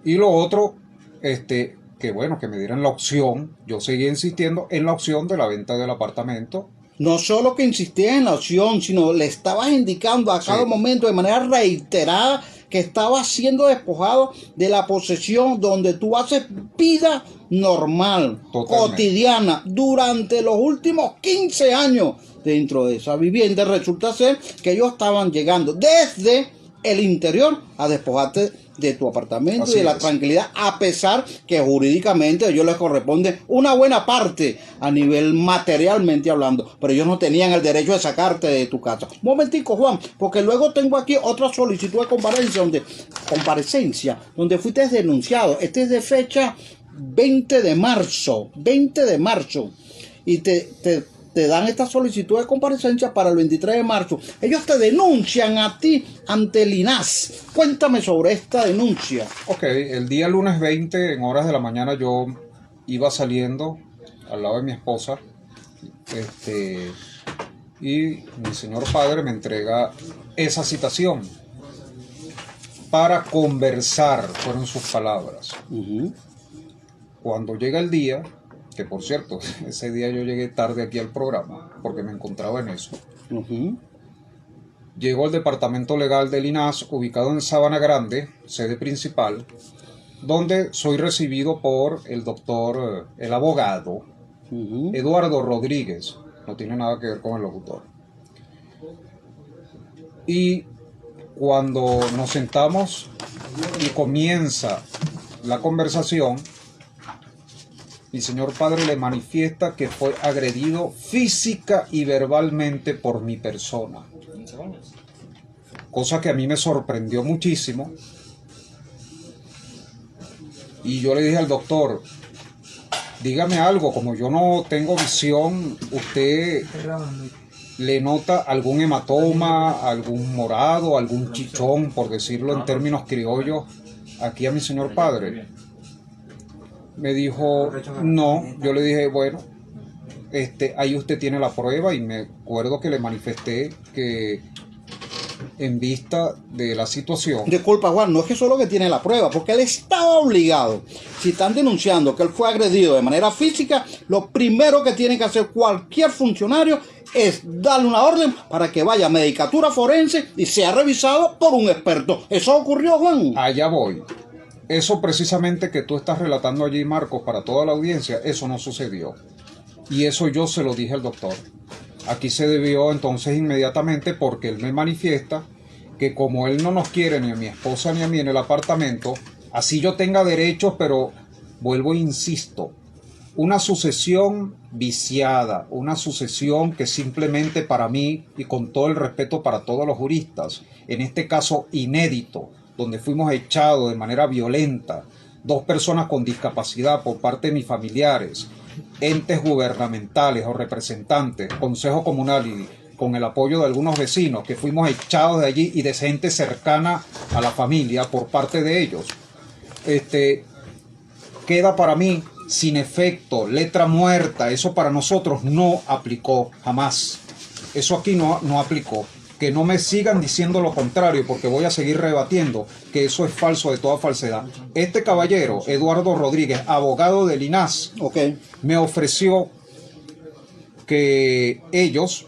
Y lo otro, que bueno, que me dieran la opción. Yo seguía insistiendo en la opción de la venta del apartamento. No solo que insistías en la opción, sino le estabas indicando a cada momento de manera reiterada que estabas siendo despojado de la posesión donde tú haces vida normal, cotidiana, durante los últimos 15 años dentro de esa vivienda. Resulta ser que ellos estaban llegando desde el interior a despojarte de tu apartamento y de la tranquilidad, a pesar que jurídicamente a ellos les corresponde una buena parte a nivel materialmente hablando, pero ellos no tenían el derecho de sacarte de tu casa. Un momentico, Juan, porque luego tengo aquí otra solicitud de comparecencia donde fuiste denunciado. Este es de fecha 20 de marzo, y te te dan esta solicitud de comparecencia para el 23 de marzo. Ellos te denuncian a ti ante el INAS. Cuéntame sobre esta denuncia. Ok, el día lunes 20, en horas de la mañana, yo iba saliendo al lado de mi esposa, y mi señor padre me entrega esa citación para conversar, fueron sus palabras. Cuando llega el día, que por cierto, ese día yo llegué tarde aquí al programa, porque me encontraba en eso. Llego al departamento legal del INAS, ubicado en Sabana Grande, sede principal, donde soy recibido por el doctor, el abogado, Eduardo Rodríguez. No tiene nada que ver con el locutor. Y cuando nos sentamos y comienza la conversación, mi señor padre le manifiesta que fue agredido física y verbalmente por mi persona. Cosa que a mí me sorprendió muchísimo. Y yo le dije al doctor, dígame algo, como yo no tengo visión, ¿usted le nota algún hematoma, algún morado, algún chichón, por decirlo en términos criollos, aquí a mi señor padre? Me dijo, no. Yo le dije, bueno, ahí usted tiene la prueba, y me acuerdo que le manifesté que en vista de la situación... Disculpa, Juan, no es que solo que tiene la prueba, porque él estaba obligado. Si están denunciando que él fue agredido de manera física, lo primero que tiene que hacer cualquier funcionario es darle una orden para que vaya a medicatura forense y sea revisado por un experto. ¿Eso ocurrió, Juan? Allá voy. Eso precisamente que tú estás relatando allí, Marcos, para toda la audiencia, eso no sucedió. Y eso yo se lo dije al doctor. Aquí se debió entonces inmediatamente, porque él me manifiesta que como él no nos quiere ni a mi esposa ni a mí en el apartamento, así yo tenga derechos, pero vuelvo e insisto, una sucesión viciada, una sucesión que simplemente para mí, y con todo el respeto para todos los juristas, en este caso inédito, donde fuimos echados de manera violenta, 2 personas con discapacidad por parte de mis familiares, entes gubernamentales o representantes, consejo comunal y con el apoyo de algunos vecinos, que fuimos echados de allí, y de gente cercana a la familia por parte de ellos, queda para mí sin efecto, letra muerta. Eso para nosotros no aplicó jamás. Eso aquí no aplicó. Que no me sigan diciendo lo contrario, porque voy a seguir rebatiendo que eso es falso de toda falsedad. Este caballero, Eduardo Rodríguez, abogado del INAS, me ofreció que ellos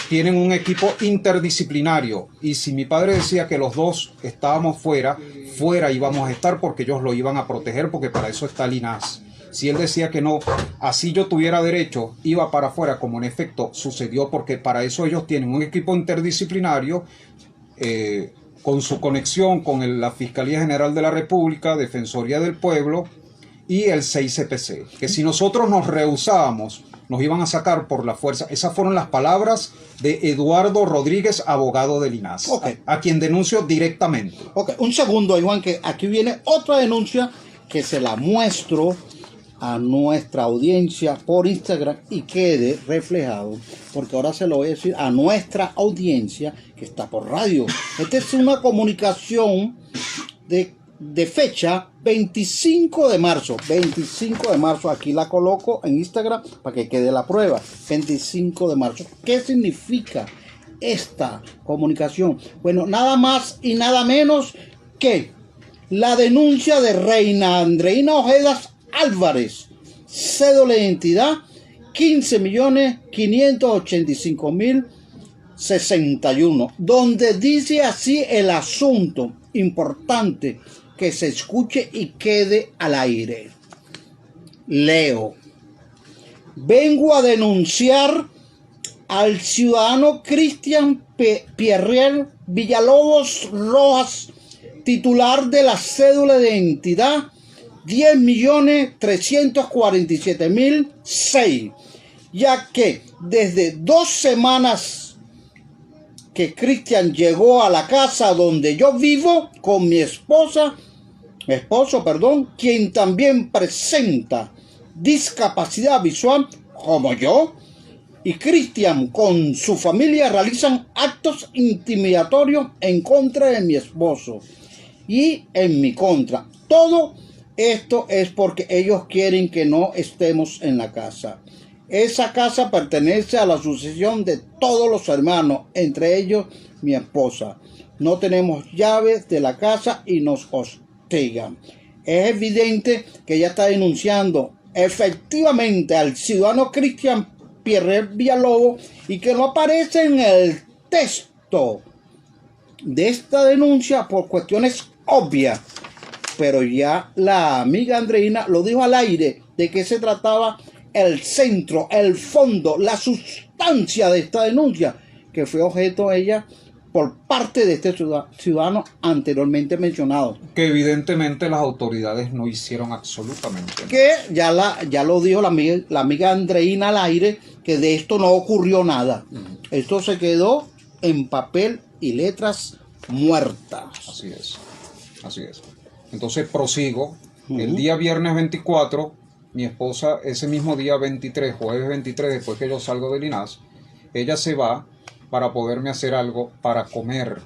tienen un equipo interdisciplinario, y si mi padre decía que los dos estábamos fuera íbamos a estar, porque ellos lo iban a proteger, porque para eso está el INAS. Si él decía que no, así yo tuviera derecho, iba para afuera, como en efecto sucedió, porque para eso ellos tienen un equipo interdisciplinario, con su conexión con la Fiscalía General de la República, Defensoría del Pueblo y el 6CPC, que si nosotros nos rehusábamos, nos iban a sacar por la fuerza. Esas fueron las palabras de Eduardo Rodríguez, abogado del INAS, a quien denuncio directamente. Un segundo, Juan, que aquí viene otra denuncia que se la muestro a nuestra audiencia por Instagram y quede reflejado, porque ahora se lo voy a decir a nuestra audiencia que está por radio. Esta es una comunicación de fecha 25 de marzo. 25 de marzo, aquí la coloco en Instagram para que quede la prueba. 25 de marzo. ¿Qué significa esta comunicación? Bueno, nada más y nada menos que la denuncia de Reina Andreina Ojeda Álvarez, cédula de identidad 15.585.061, donde dice así el asunto. Importante que se escuche y quede al aire. Leo: vengo a denunciar al ciudadano Cristian Pierriel Villalobos Rojas, titular de la cédula de identidad 10.347.006, ya que desde 2 semanas que Cristian llegó a la casa donde yo vivo con mi esposo, quien también presenta discapacidad visual, como yo y Cristian con su familia realizan actos intimidatorios en contra de mi esposo y en mi contra. Todo esto es porque ellos quieren que no estemos en la casa. Esa casa pertenece a la sucesión de todos los hermanos, entre ellos mi esposa. No tenemos llaves de la casa y nos hostigan. Es evidente que ella está denunciando efectivamente al ciudadano Cristian Pierre Villalobos y que no aparece en el texto de esta denuncia por cuestiones obvias. Pero ya la amiga Andreina lo dijo al aire de que se trataba el centro, el fondo, la sustancia de esta denuncia, que fue objeto ella por parte de este ciudadano anteriormente mencionado. Que evidentemente las autoridades no hicieron absolutamente nada. Que ya lo dijo la amiga Andreina al aire, que de esto no ocurrió nada. Esto se quedó en papel y letras muertas. Así es, así es. Entonces prosigo. El día viernes 24, mi esposa, ese mismo día 23, jueves 23, después que yo salgo del INAS, ella se va para poderme hacer algo para comer.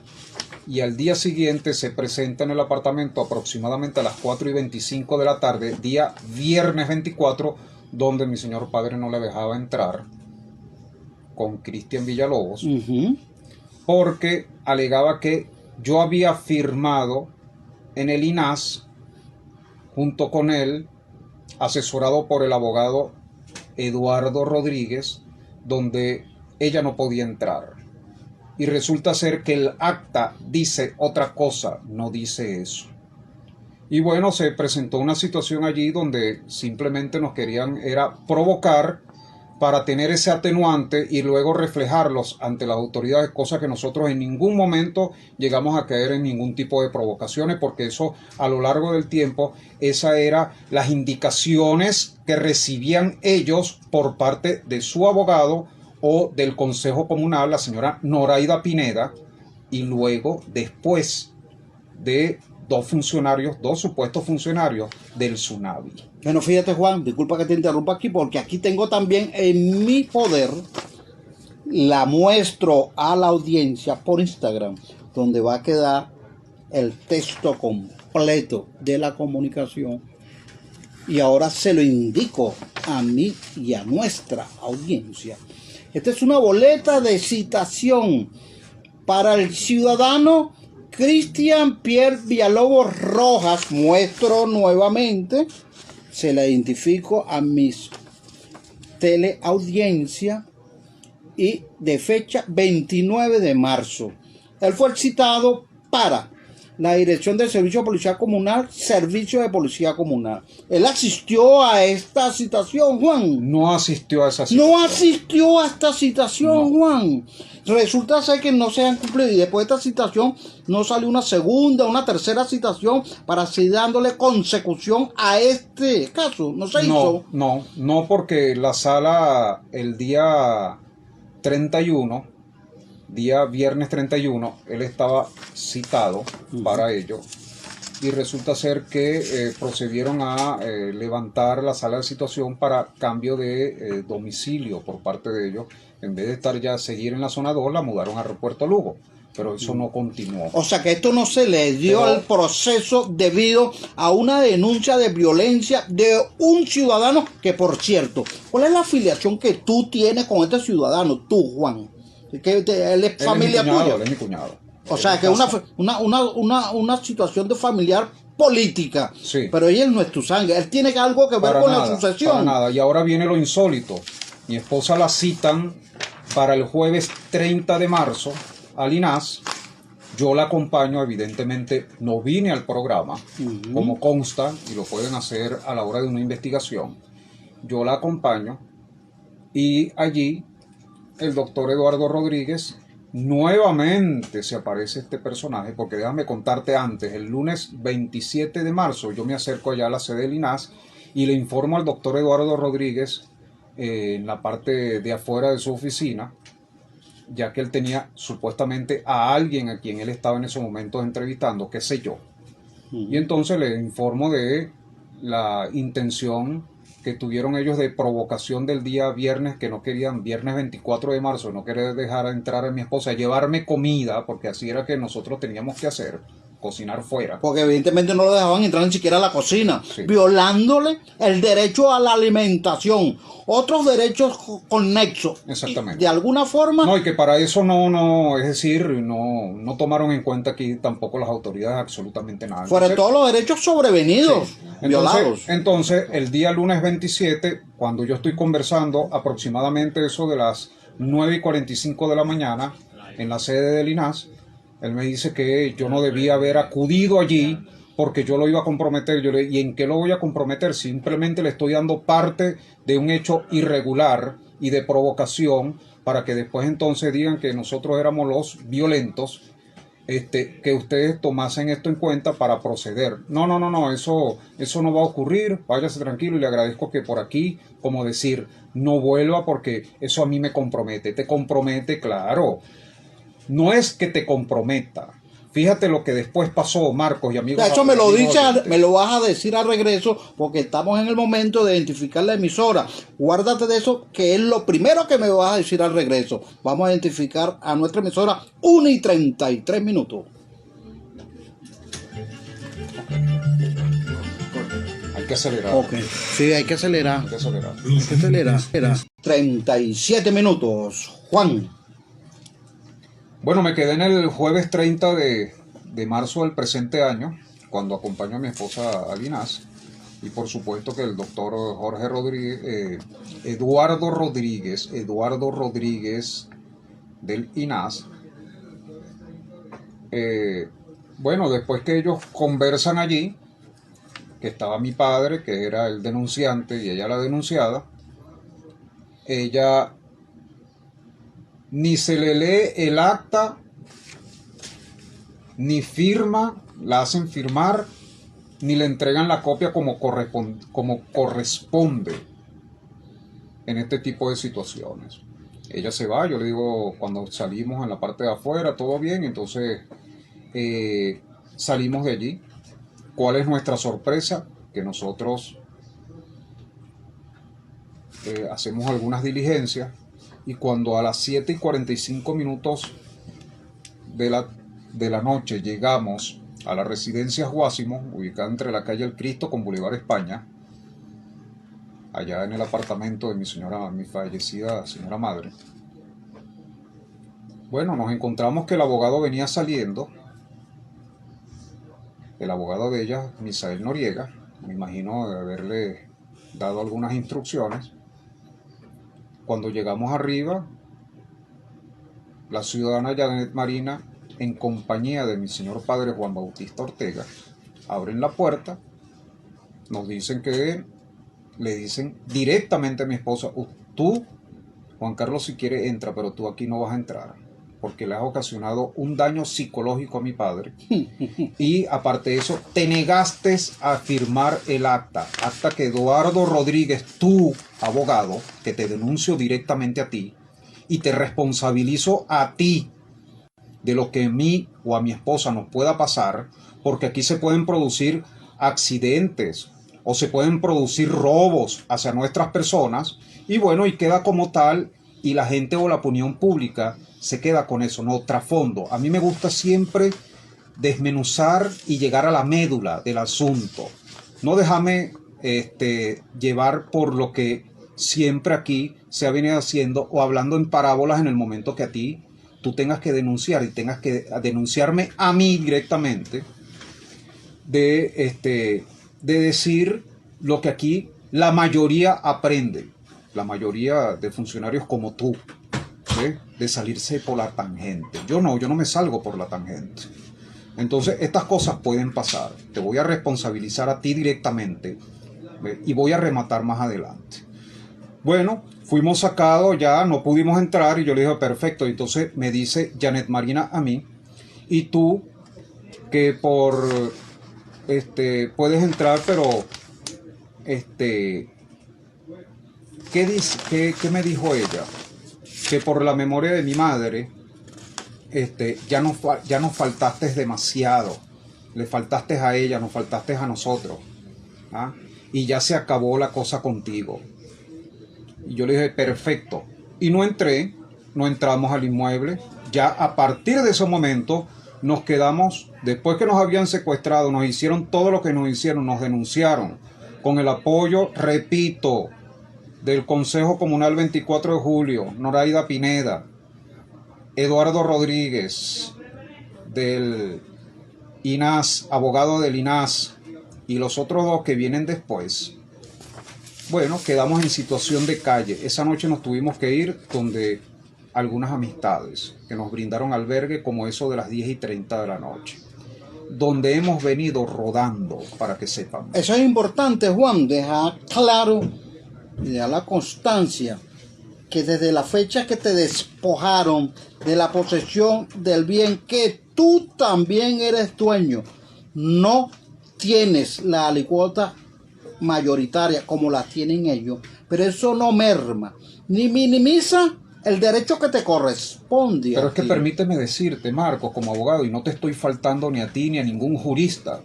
Y al día siguiente se presenta en el apartamento aproximadamente a las 4:25 de la tarde, día viernes 24, donde mi señor padre no le dejaba entrar con Cristian Villalobos, porque alegaba que yo había firmado en el INAS, junto con él, asesorado por el abogado Eduardo Rodríguez, donde ella no podía entrar. Y resulta ser que el acta dice otra cosa, no dice eso. Y bueno, se presentó una situación allí donde simplemente nos querían era provocar para tener ese atenuante y luego reflejarlos ante las autoridades, cosa que nosotros en ningún momento llegamos a caer en ningún tipo de provocaciones, porque eso a lo largo del tiempo, esas eran las indicaciones que recibían ellos por parte de su abogado o del Consejo Comunal, la señora Noraida Pineda, y luego después de dos supuestos funcionarios del SUNAVI. Bueno, fíjate, Juan, disculpa que te interrumpa aquí, porque aquí tengo también en mi poder, la muestro a la audiencia por Instagram, donde va a quedar el texto completo de la comunicación. Y ahora se lo indico a mí y a nuestra audiencia. Esta es una boleta de citación para el ciudadano Cristian Pierre Villalobos Rojas. Muestro nuevamente, se la identifico a mis teleaudiencia y de fecha 29 de marzo. Él fue citado para la Dirección del Servicio de Policía Comunal, Servicio de Policía Comunal. Él asistió a esta citación, Juan. No asistió a esa citación. No asistió a esta citación, no. Juan. Resulta ser que no se han cumplido y después de esta citación no salió una segunda, una tercera citación para así dándole consecución a este caso. ¿No se hizo? No, porque la sala el día 31, día viernes 31, él estaba citado para ello y resulta ser que procedieron a levantar la sala de situación para cambio de domicilio por parte de ellos. En vez de estar ya seguir en la zona 2, la mudaron a Aeropuerto Lugo, pero eso no continuó. O sea que esto no se le dio al proceso debido a una denuncia de violencia de un ciudadano que, por cierto, ¿cuál es la afiliación que tú tienes con este ciudadano, tú, Juan? Que él es familia tuya. Él es mi cuñado. O sea que una situación de familiar política. Sí. Pero él no es tu sangre. Él tiene algo que ver con la sucesión. Para nada. Y ahora viene lo insólito. Mi esposa la citan para el jueves 30 de marzo al INAS. Yo la acompaño, evidentemente no vine al programa, como consta, y lo pueden hacer a la hora de una investigación. Yo la acompaño y allí el doctor Eduardo Rodríguez, nuevamente se aparece este personaje, porque déjame contarte antes, el lunes 27 de marzo yo me acerco allá a la sede del INAS y le informo al doctor Eduardo Rodríguez en la parte de afuera de su oficina, ya que él tenía supuestamente a alguien a quien él estaba en esos momentos entrevistando, qué sé yo. Y entonces le informo de la intención que tuvieron ellos de provocación del día viernes, que no querían, viernes 24 de marzo, no querer dejar entrar a mi esposa, llevarme comida, porque así era que nosotros teníamos que hacer, cocinar fuera. Porque evidentemente no lo dejaban entrar ni siquiera a la cocina, Sí. violándole el derecho a la alimentación, otros derechos conexos. Exactamente. Y de alguna forma, No, y que para eso no, es decir, no tomaron en cuenta aquí tampoco las autoridades absolutamente nada. sobre Entonces, todo los derechos sobrevenidos, violados. Entonces, el día lunes 27, cuando yo estoy conversando aproximadamente eso de las 9:45 de la mañana en la sede del INAS, él me dice que yo no debía haber acudido allí porque yo lo iba a comprometer. ¿Y en qué lo voy a comprometer? Simplemente le estoy dando parte de un hecho irregular y de provocación para que después entonces digan que nosotros éramos los violentos, que ustedes tomasen esto en cuenta para proceder. No, eso no va a ocurrir, váyase tranquilo y le agradezco que por aquí, como decir, no vuelva porque eso a mí me compromete. Te compromete, claro. No es que te comprometa. Fíjate lo que después pasó, Marcos y amigos. Eso me lo amigos oyentes. me lo vas a decir al regreso, porque estamos en el momento de identificar la emisora. Guárdate de eso, que es lo primero que me vas a decir al regreso. Vamos a identificar a nuestra emisora 1:33. Hay que acelerar. Ok, sí, hay que acelerar. Hay que acelerar. Hay que acelerar. 37 minutos. Juan. Bueno, me quedé en el jueves 30 de marzo del presente año, cuando acompaño a mi esposa al INAS, y por supuesto que el doctor Jorge Rodríguez, Eduardo Rodríguez del INAS, bueno, después que ellos conversan allí, que estaba mi padre, que era el denunciante, y ella la denunciada, ella ni se le lee el acta, ni firma, la hacen firmar, ni le entregan la copia como corresponde en este tipo de situaciones. Ella se va, yo le digo, cuando salimos en la parte de afuera, todo bien, entonces salimos de allí. ¿Cuál es nuestra sorpresa? Que nosotros hacemos algunas diligencias, y cuando a las 7:45 de la noche llegamos a la residencia Guásimo, ubicada entre la calle El Cristo con Bolívar España, allá en el apartamento de mi fallecida señora madre, bueno, nos encontramos que el abogado venía saliendo, el abogado de ella, Misael Noriega, me imagino de haberle dado algunas instrucciones. Cuando llegamos arriba, la ciudadana Janet Marina, en compañía de mi señor padre Juan Bautista Ortega, abren la puerta, nos dicen que le dicen directamente a mi esposa, tú, Juan Carlos, si quiere entra, pero tú aquí no vas a entrar, porque le has ocasionado un daño psicológico a mi padre, y aparte de eso, te negaste a firmar el acta que Eduardo Rodríguez, tu abogado, que te denuncio directamente a ti, y te responsabilizo a ti de lo que a mí o a mi esposa nos pueda pasar, porque aquí se pueden producir accidentes o se pueden producir robos hacia nuestras personas, y bueno, y queda como tal, y la gente o la opinión pública se queda con eso, no, trasfondo. A mí me gusta siempre desmenuzar y llegar a la médula del asunto. No déjame llevar por lo que siempre aquí se ha venido haciendo o hablando en parábolas en el momento que a ti tú tengas que denunciar y tengas que denunciarme a mí directamente de decir lo que aquí la mayoría aprende, la mayoría de funcionarios como tú, ¿sí? De salirse por la tangente. Yo no me salgo por la tangente. Entonces estas cosas pueden pasar. Te voy a responsabilizar a ti directamente, ¿sí? Y voy a rematar más adelante. Bueno, fuimos sacados, ya no pudimos entrar, y yo le dije, perfecto. Entonces me dice Janet Marina a mí, y tú, que por puedes entrar, pero ¿qué me dijo ella? Que por la memoria de mi madre, ya nos faltaste demasiado, le faltaste a ella, nos faltaste a nosotros, ¿ah? y ya se acabó la cosa contigo. Y yo le dije, perfecto. Y no entramos al inmueble. Ya a partir de ese momento nos quedamos, después que nos habían secuestrado, nos hicieron todo lo que nos hicieron, nos denunciaron, con el apoyo, repito, del Consejo Comunal 24 de Julio, Noraida Pineda, Eduardo Rodríguez, del INAS, abogado del INAS, y los otros dos que vienen después. Bueno, quedamos en situación de calle. Esa noche nos tuvimos que ir donde algunas amistades que nos brindaron albergue, como eso de las 10:30 de la noche, donde hemos venido rodando, para que sepan. Eso es importante, Juan, dejar claro y dejar la constancia que desde la fecha que te despojaron de la posesión del bien que tú también eres dueño, no tienes la alicuota mayoritaria como la tienen ellos, pero eso no merma ni minimiza el derecho que te corresponde. Pero es que permíteme decirte, Marcos, como abogado, y no te estoy faltando ni a ti ni a ningún jurista,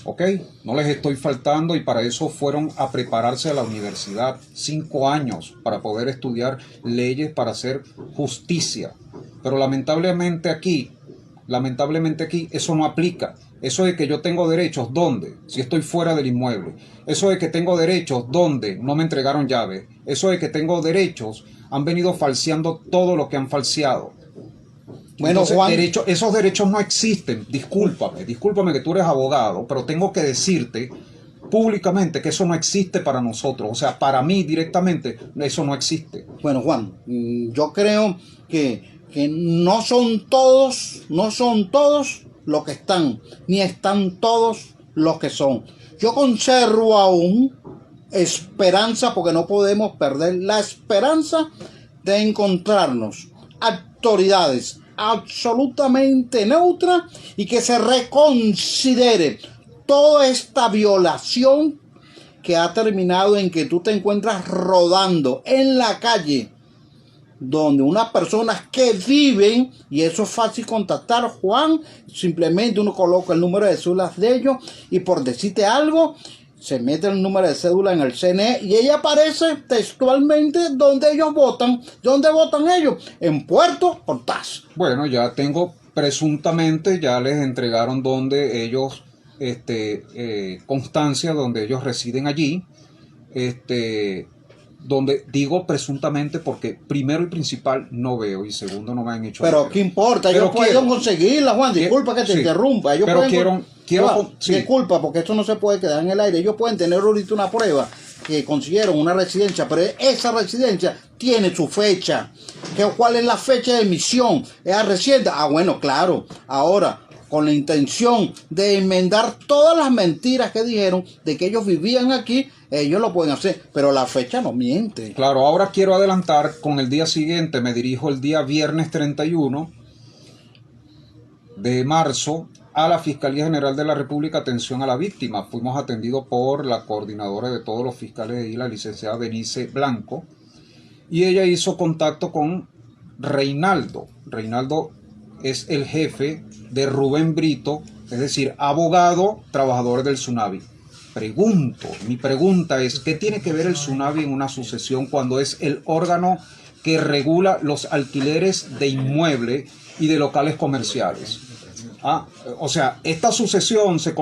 ¿ok? No les estoy faltando, y para eso fueron a prepararse a la universidad 5 años para poder estudiar leyes, para hacer justicia. Pero lamentablemente aquí eso no aplica. Eso de que yo tengo derechos, ¿dónde? Si estoy fuera del inmueble. Eso de que tengo derechos, ¿dónde? No me entregaron llave. Eso de que tengo derechos, han venido falseando todo lo que han falseado. Bueno, entonces, Juan, esos derechos no existen. Discúlpame que tú eres abogado, pero tengo que decirte públicamente que eso no existe para nosotros. O sea, para mí directamente eso no existe. bueno, Juan, yo creo que no son todos los que están, ni están todos los que son. Yo conservo aún esperanza, porque no podemos perder la esperanza de encontrarnos autoridades absolutamente neutras y que se reconsidere toda esta violación que ha terminado en que tú te encuentras rodando en la calle, donde unas personas que viven, y eso es fácil contactar, Juan, simplemente uno coloca el número de cédulas de ellos y, por decirte algo, se mete el número de cédula en el CNE y ella aparece textualmente donde ellos votan. ¿Dónde votan ellos? En Puerto Ordaz. Bueno, ya tengo presuntamente, ya les entregaron donde ellos, constancia donde ellos residen allí, donde digo presuntamente porque primero y principal no veo y segundo no me han hecho. Pero qué importa, ellos pueden conseguirla, Juan, disculpa que te interrumpa. Ellos pero pueden, sí. Disculpa, porque esto no se puede quedar en el aire. Ellos pueden tener ahorita una prueba que consiguieron una residencia, pero esa residencia tiene su fecha. ¿Cuál es la fecha de emisión? ¿Es reciente? Ah, bueno, claro. Ahora, con la intención de enmendar todas las mentiras que dijeron de que ellos vivían aquí, ellos lo pueden hacer, pero la fecha no miente. Claro, ahora quiero adelantar con el día siguiente. Me dirijo el día viernes 31 de marzo a la Fiscalía General de la República, atención a la víctima. Fuimos atendidos por la coordinadora de todos los fiscales de ahí, la licenciada Benice Blanco, y ella hizo contacto con Reinaldo. Reinaldo es el jefe de Rubén Brito, es decir, abogado, trabajador del Tsunavi. Mi pregunta es, ¿qué tiene que ver el Tsunavi en una sucesión cuando es el órgano que regula los alquileres de inmuebles y de locales comerciales? O sea, esta sucesión se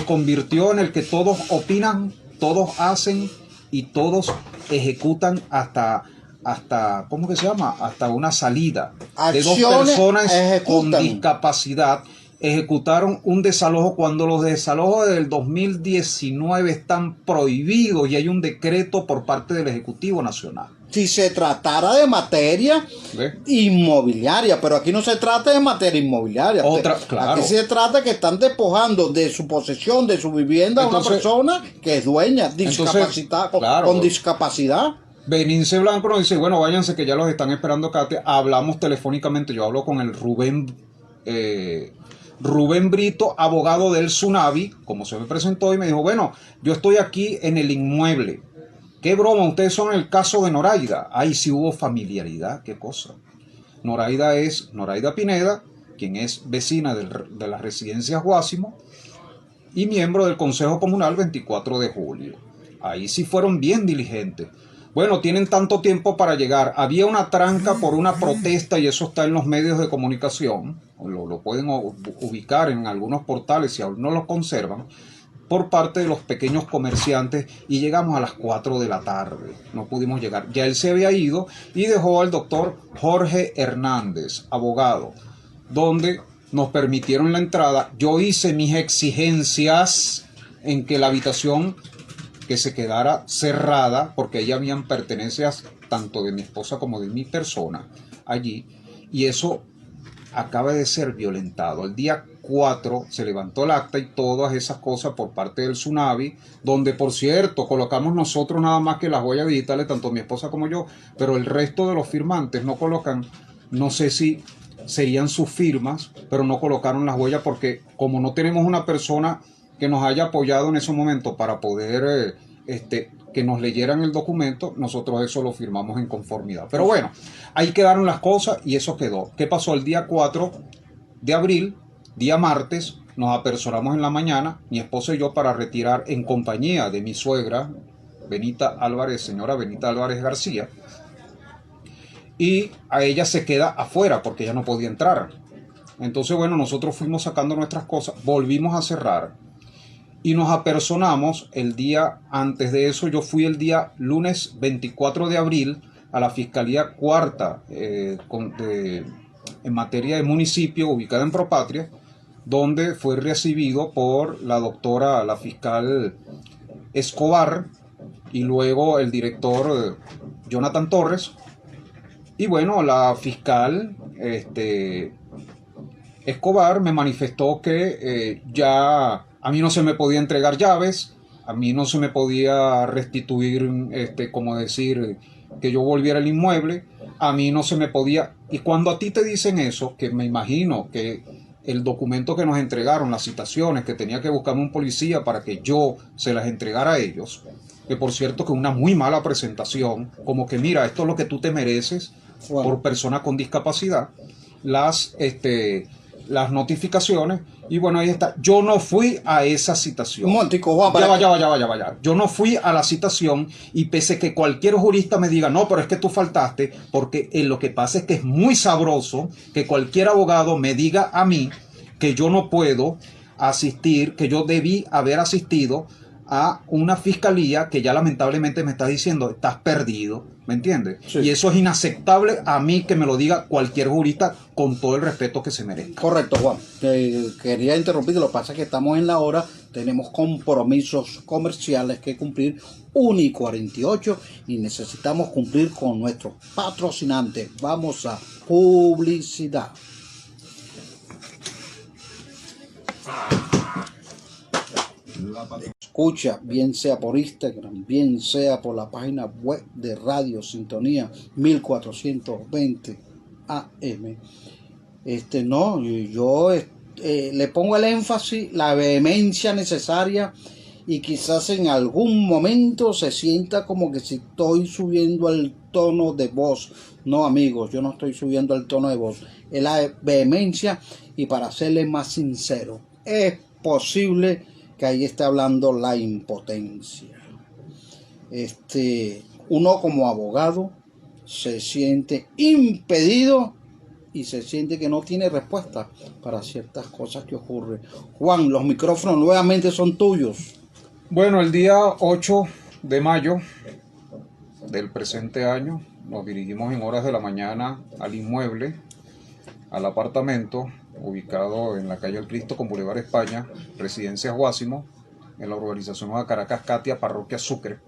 convirtió en el que todos opinan, todos hacen y todos ejecutan hasta ¿cómo que se llama? Hasta una salida de dos personas con discapacidad. Ejecutaron un desalojo cuando los desalojos del 2019 están prohibidos y hay un decreto por parte del Ejecutivo Nacional. Si se tratara de materia inmobiliaria, pero aquí no se trata de materia inmobiliaria. Claro. Aquí se trata que están despojando de su posesión, de su vivienda, a una persona que es dueña, con discapacidad. Benice Blanco nos dice, bueno, váyanse que ya los están esperando acá. Hablamos telefónicamente, yo hablo con el Rubén Brito, abogado del Tsunavi, como se me presentó, y me dijo, bueno, yo estoy aquí en el inmueble. Qué broma, ustedes son el caso de Noraida. Ahí sí hubo familiaridad, qué cosa. Noraida es Noraida Pineda, quien es vecina de las residencias Guásimo, y miembro del Consejo Comunal 24 de julio. Ahí sí fueron bien diligentes. Bueno, tienen tanto tiempo para llegar. Había una tranca por una protesta y eso está en los medios de comunicación. Lo pueden ubicar en algunos portales si aún no lo conservan, por parte de los pequeños comerciantes, y llegamos a las 4 de la tarde. No pudimos llegar. Ya él se había ido y dejó al doctor Jorge Hernández, abogado, donde nos permitieron la entrada. Yo hice mis exigencias en que la habitación que se quedara cerrada, porque ahí habían pertenencias tanto de mi esposa como de mi persona allí, y eso acaba de ser violentado. El día 4 se levantó el acta y todas esas cosas por parte del Tsunavi, donde por cierto colocamos nosotros nada más que las huellas digitales, tanto mi esposa como yo, pero el resto de los firmantes no colocan, no sé si serían sus firmas, pero no colocaron las huellas porque como no tenemos una persona que nos haya apoyado en ese momento para poder que nos leyeran el documento, nosotros eso lo firmamos en conformidad. Pero bueno, ahí quedaron las cosas y eso quedó. ¿Qué pasó? El día 4 de abril, día martes, nos apersonamos en la mañana, mi esposa y yo, para retirar en compañía de mi suegra, señora Benita Álvarez García, y a ella se queda afuera porque ella no podía entrar. Entonces, bueno, nosotros fuimos sacando nuestras cosas, volvimos a cerrar y nos apersonamos el día antes de eso. Yo fui el día lunes 24 de abril a la Fiscalía Cuarta en materia de municipio ubicada en Propatria, donde fue recibido por la fiscal Escobar y luego el director Jonathan Torres. Y bueno, la fiscal Escobar me manifestó que ya a mí no se me podía entregar llaves, a mí no se me podía restituir, como decir, que yo volviera al inmueble, a mí no se me podía. Y cuando a ti te dicen eso, que me imagino que el documento que nos entregaron, las citaciones, que tenía que buscarme un policía para que yo se las entregara a ellos, que por cierto que una muy mala presentación, como que mira, esto es lo que tú te mereces por persona con discapacidad, las notificaciones, y bueno, ahí está. Yo no fui a esa citación. Un momentico, Juan, ya va. Yo no fui a la citación, y pese que cualquier jurista me diga, no, pero es que tú faltaste, porque lo que pasa es que es muy sabroso que cualquier abogado me diga a mí que yo no puedo asistir, que yo debí haber asistido a una fiscalía que ya lamentablemente me está diciendo, estás perdido, ¿me entiendes? Sí. Y eso es inaceptable a mí que me lo diga cualquier jurista, con todo el respeto que se merece. Correcto, Juan. Quería interrumpir, lo que pasa es que estamos en la hora, tenemos compromisos comerciales que cumplir, 1:48, y necesitamos cumplir con nuestros patrocinantes. Vamos a publicidad. Escucha, bien sea por Instagram, bien sea por la página web de Radio Sintonía 1420 AM. Yo le pongo el énfasis, la vehemencia necesaria, y quizás en algún momento se sienta como que si estoy subiendo el tono de voz. No, amigos, yo no estoy subiendo el tono de voz, es la vehemencia. Y para serle más sincero, es posible que ahí está hablando la impotencia. Uno como abogado se siente impedido y se siente que no tiene respuesta para ciertas cosas que ocurren. Juan, los micrófonos nuevamente son tuyos. Bueno, el día 8 de mayo del presente año nos dirigimos en horas de la mañana al inmueble, al apartamento ubicado en la calle El Cristo con Boulevard España, Residencia Guásimo, en la urbanización Nueva Caracas, Catia, Parroquia Sucre.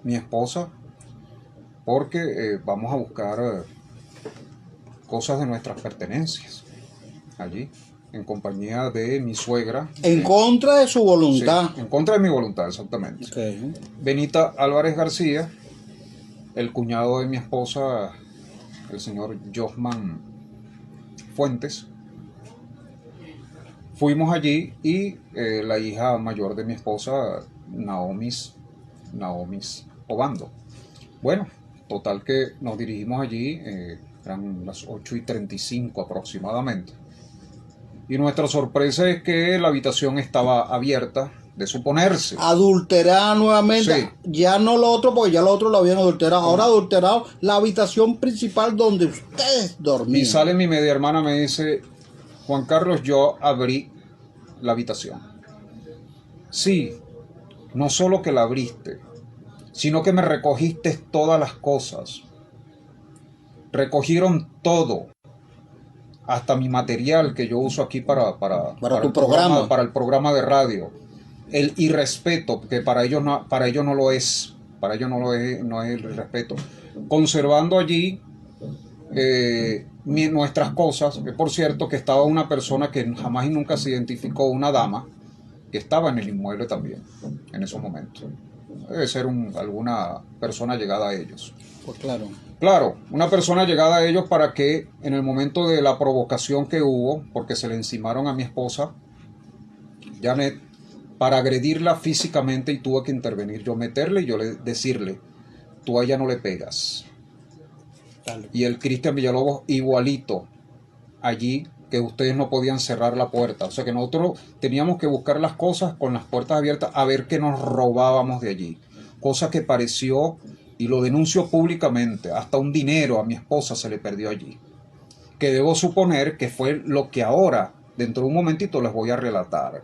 Mi esposa, porque vamos a buscar cosas de nuestras pertenencias allí, en compañía de mi suegra. En contra de su voluntad. Sí, en contra de mi voluntad, exactamente. Okay. Benita Álvarez García, el cuñado de mi esposa, el señor Josman Fuentes. Fuimos allí y la hija mayor de mi esposa, Naomis Obando. Bueno, total que nos dirigimos allí, eran las 8:35 aproximadamente. Y nuestra sorpresa es que la habitación estaba abierta, de suponerse. Adulterada nuevamente, Sí. ya no lo otro, porque ya lo otro lo habían adulterado, ahora adulterado la habitación principal donde ustedes dormían. Y sale mi media hermana, me dice, Juan Carlos, yo abrí la habitación. Sí, no solo que la abriste, sino que me recogiste todas las cosas. Recogieron todo, hasta mi material que yo uso aquí para tu el programa. para el programa de radio. El irrespeto, que para ellos no lo es, para ellos no es el respeto. Conservando allí nuestras cosas, que por cierto que estaba una persona que jamás y nunca se identificó, una dama, que estaba en el inmueble también, en esos momentos. Debe ser alguna persona llegada a ellos. Pues claro. Claro, una persona llegada a ellos para que en el momento de la provocación que hubo, porque se le encimaron a mi esposa, para agredirla físicamente y tuve que intervenir, yo meterle y yo decirle, tú a ella no le pegas. Dale. Y el Cristian Villalobos igualito, allí que ustedes no podían cerrar la puerta, o sea que nosotros teníamos que buscar las cosas con las puertas abiertas a ver qué nos robábamos de allí, cosa que pareció, y lo denuncio públicamente, hasta un dinero a mi esposa se le perdió allí, que debo suponer que fue lo que ahora, dentro de un momentito les voy a relatar.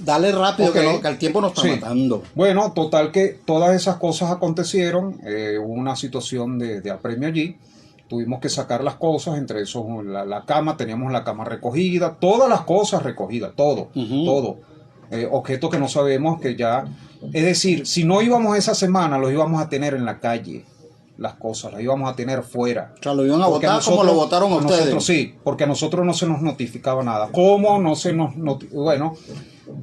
Dale rápido, Okay. que el tiempo nos está Sí. matando. Bueno, total que todas esas cosas acontecieron, hubo una situación de apremio allí, tuvimos que sacar las cosas, entre eso la cama, teníamos la cama recogida, todas las cosas recogidas, todo, todo, objetos que no sabemos que ya, es decir, si no íbamos esa semana, los íbamos a tener en la calle, las cosas, las íbamos a tener fuera. O sea, lo iban a Porque votar como lo votaron a ustedes. Nosotros, sí, porque a nosotros no se nos notificaba nada. ¿Cómo no se nos notificaba? Bueno,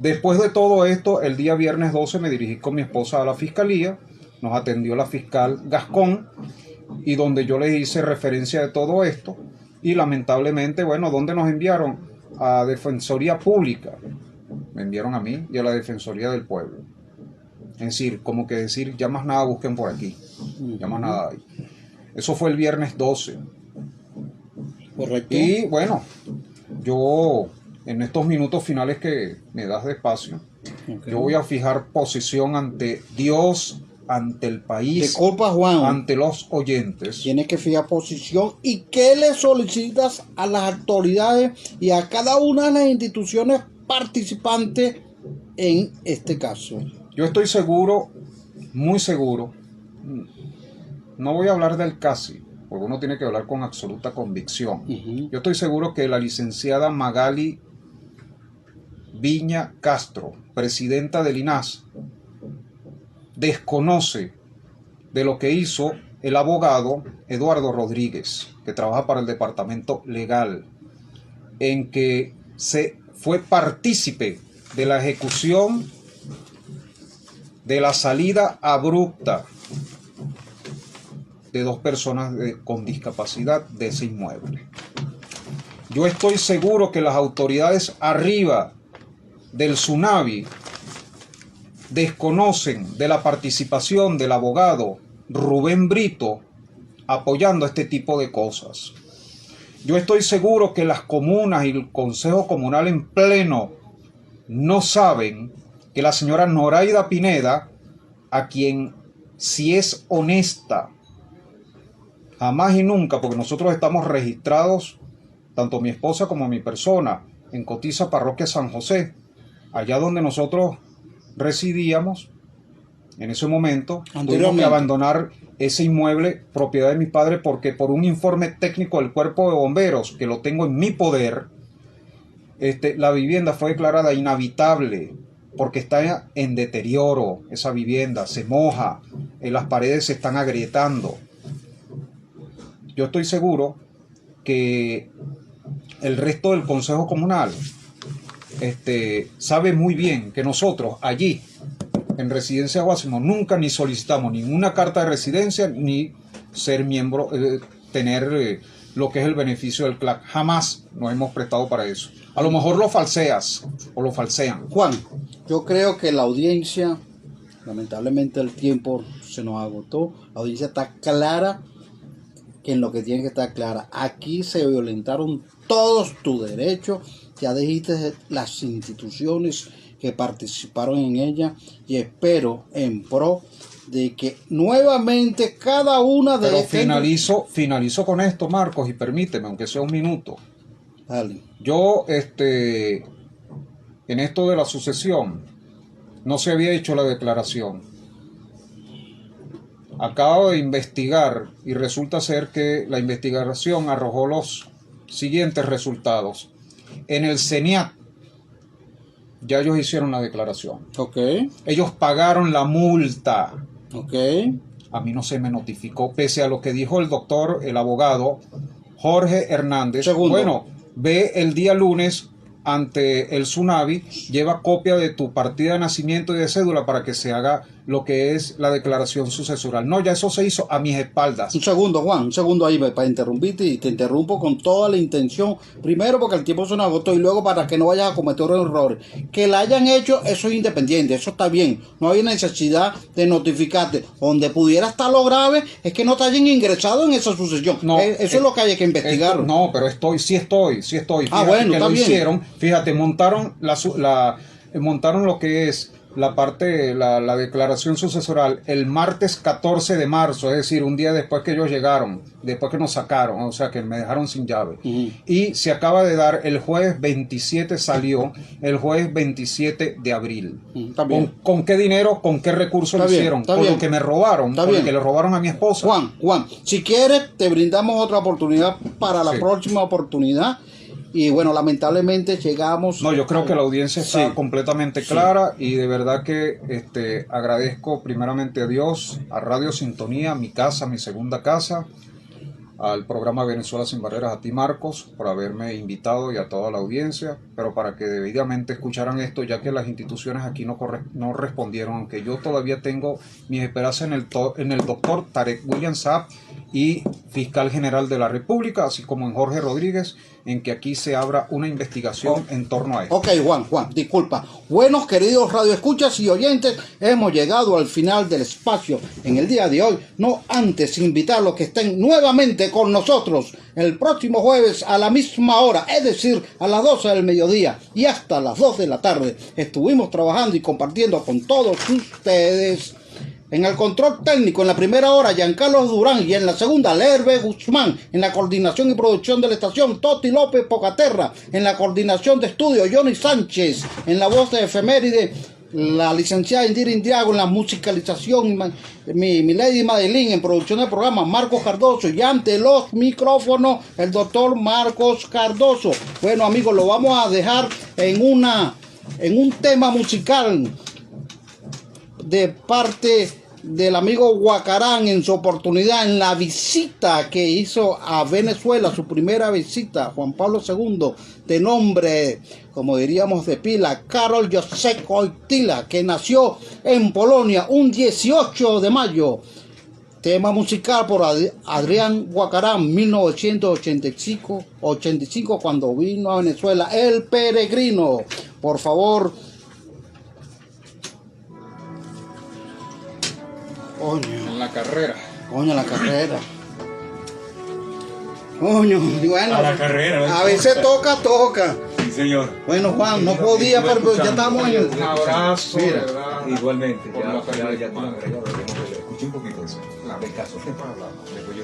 después de todo esto, el día viernes 12 me dirigí con mi esposa a la fiscalía, nos atendió la fiscal Gascón, y donde yo le hice referencia de todo esto, y lamentablemente, bueno, ¿dónde nos enviaron? A Defensoría Pública, me enviaron a mí y a la Defensoría del Pueblo. Es decir, como que decir, ya más nada busquen por aquí, ya más nada hay. Eso fue el viernes 12. Correcto. Y bueno, yo en estos minutos finales que me das de espacio, yo voy a fijar posición ante Dios, ante el país, Disculpa, Juan. ante los oyentes. Tienes que fijar posición. ¿Y qué le solicitas a las autoridades y a cada una de las instituciones participantes en este caso? Yo estoy seguro, muy seguro, no voy a hablar del casi, porque uno tiene que hablar con absoluta convicción. Yo estoy seguro que la licenciada Magali Viña Castro, presidenta del INAS, desconoce de lo que hizo el abogado Eduardo Rodríguez, que trabaja para el departamento legal, en que se fue partícipe de la ejecución de la salida abrupta de dos personas con discapacidad de ese inmueble. Yo estoy seguro que las autoridades arriba del Tsunami desconocen de la participación del abogado Rubén Brito apoyando este tipo de cosas. Yo estoy seguro que las comunas y el Consejo Comunal en pleno no saben que la señora Noraida Pineda, a quien, si es honesta, jamás y nunca, porque nosotros estamos registrados, tanto mi esposa como mi persona, en Cotiza Parroquia San José, allá donde nosotros residíamos, en ese momento tuvimos que abandonar ese inmueble propiedad de mi padre porque por un informe técnico del cuerpo de bomberos, que lo tengo en mi poder, la vivienda fue declarada inhabitable porque está en deterioro, esa vivienda se moja, las paredes se están agrietando. Yo estoy seguro que el resto del Consejo Comunal sabe muy bien que nosotros allí en Residencia Guásimo nunca ni solicitamos ninguna carta de residencia ni ser miembro, tener lo que es el beneficio del CLAC. Jamás nos hemos prestado para eso. A lo mejor lo falseas o lo falsean. Juan, yo creo que la audiencia, lamentablemente el tiempo se nos agotó, la audiencia está clara en lo que tiene que estar clara. Aquí se violentaron todos tus derechos, ya dijiste las instituciones que participaron en ella y espero en pro de que nuevamente cada una de Pero finalizo con esto, Marcos, y permíteme, aunque sea un minuto. Dale. Yo, en esto de la sucesión, no se había hecho la declaración. Acabo de investigar y resulta ser que la investigación arrojó los siguientes resultados. En el CENIAT ya ellos hicieron la declaración. Ok. Ellos pagaron la multa. Ok. A mí no se me notificó, pese a lo que dijo el doctor, el abogado Jorge Hernández. Segundo. Bueno, ve el día lunes ante el Tsunami, lleva copia de tu partida de nacimiento y de cédula para que se haga lo que es la declaración sucesoral. No, ya eso se hizo a mis espaldas. Un segundo, Juan, un segundo ahí para interrumpirte, y te interrumpo con toda la intención. Primero porque el tiempo se nos agotó y luego para que no vayas a cometer errores. Que la hayan hecho, eso es independiente, eso está bien. No hay necesidad de notificarte. Donde pudiera estar lo grave es que no te hayan ingresado en esa sucesión. No, eso es lo que hay que investigar. No, pero sí estoy. Fíjate bueno, que está lo bien. hicieron. Fíjate, montaron lo que es la parte, la declaración sucesoral el martes 14 de marzo, es decir, un día después que ellos llegaron, después que nos sacaron, o sea, que me dejaron sin llave. Y se acaba de dar el jueves 27, salió el jueves 27 de abril. ¿Con qué dinero, con qué recursos lo hicieron? Con lo que me robaron, con lo que le robaron a mi esposa. Juan, si quieres, te brindamos otra oportunidad para la próxima oportunidad. Y bueno, lamentablemente llegamos... No, yo creo que la audiencia está completamente clara y de verdad que agradezco primeramente a Dios, a Radio Sintonía, mi casa, mi segunda casa, al programa Venezuela Sin Barreras, a ti Marcos, por haberme invitado y a toda la audiencia, pero para que debidamente escucharan esto, ya que las instituciones aquí no respondieron, aunque yo todavía tengo mis esperanzas en el doctor Tarek William Saab y fiscal general de la República, así como en Jorge Rodríguez, en que aquí se abra una investigación en torno a esto. Ok, Juan, disculpa. Buenos, queridos radioescuchas y oyentes, hemos llegado al final del espacio en el día de hoy. No antes invitarlos que estén nuevamente con nosotros el próximo jueves a la misma hora, es decir, a las 12 del mediodía y hasta las 2 de la tarde. Estuvimos trabajando y compartiendo con todos ustedes. En el control técnico, en la primera hora, Giancarlo Durán, y en la segunda, Lerbe Guzmán. En la coordinación y producción de la estación, Toti López Pocaterra. En la coordinación de estudio, Johnny Sánchez. En la voz de efeméride, la licenciada Indira Indiago. En la musicalización, mi Lady Madeline. En producción del programa, Marcos Cardoso. Y ante los micrófonos, el doctor Marcos Cardoso. Bueno, amigos, lo vamos a dejar en un tema musical de parte del amigo Guacarán en su oportunidad, en la visita que hizo a Venezuela, su primera visita, Juan Pablo II, de nombre, como diríamos de pila, Karol Józef Wojtyła, que nació en Polonia un 18 de mayo. Tema musical por Adrián Guacarán, 1985, cuando vino a Venezuela, El Peregrino. Por favor. Coño. En la carrera. Coño, la carrera. Coño, bueno. A la carrera. A veces toca. Sí, señor. Bueno, Juan, no podía, pero ya estamos en el... Un abrazo. Mira. Igualmente. Por la Ya escuché un poquito eso. Del caso. Después yo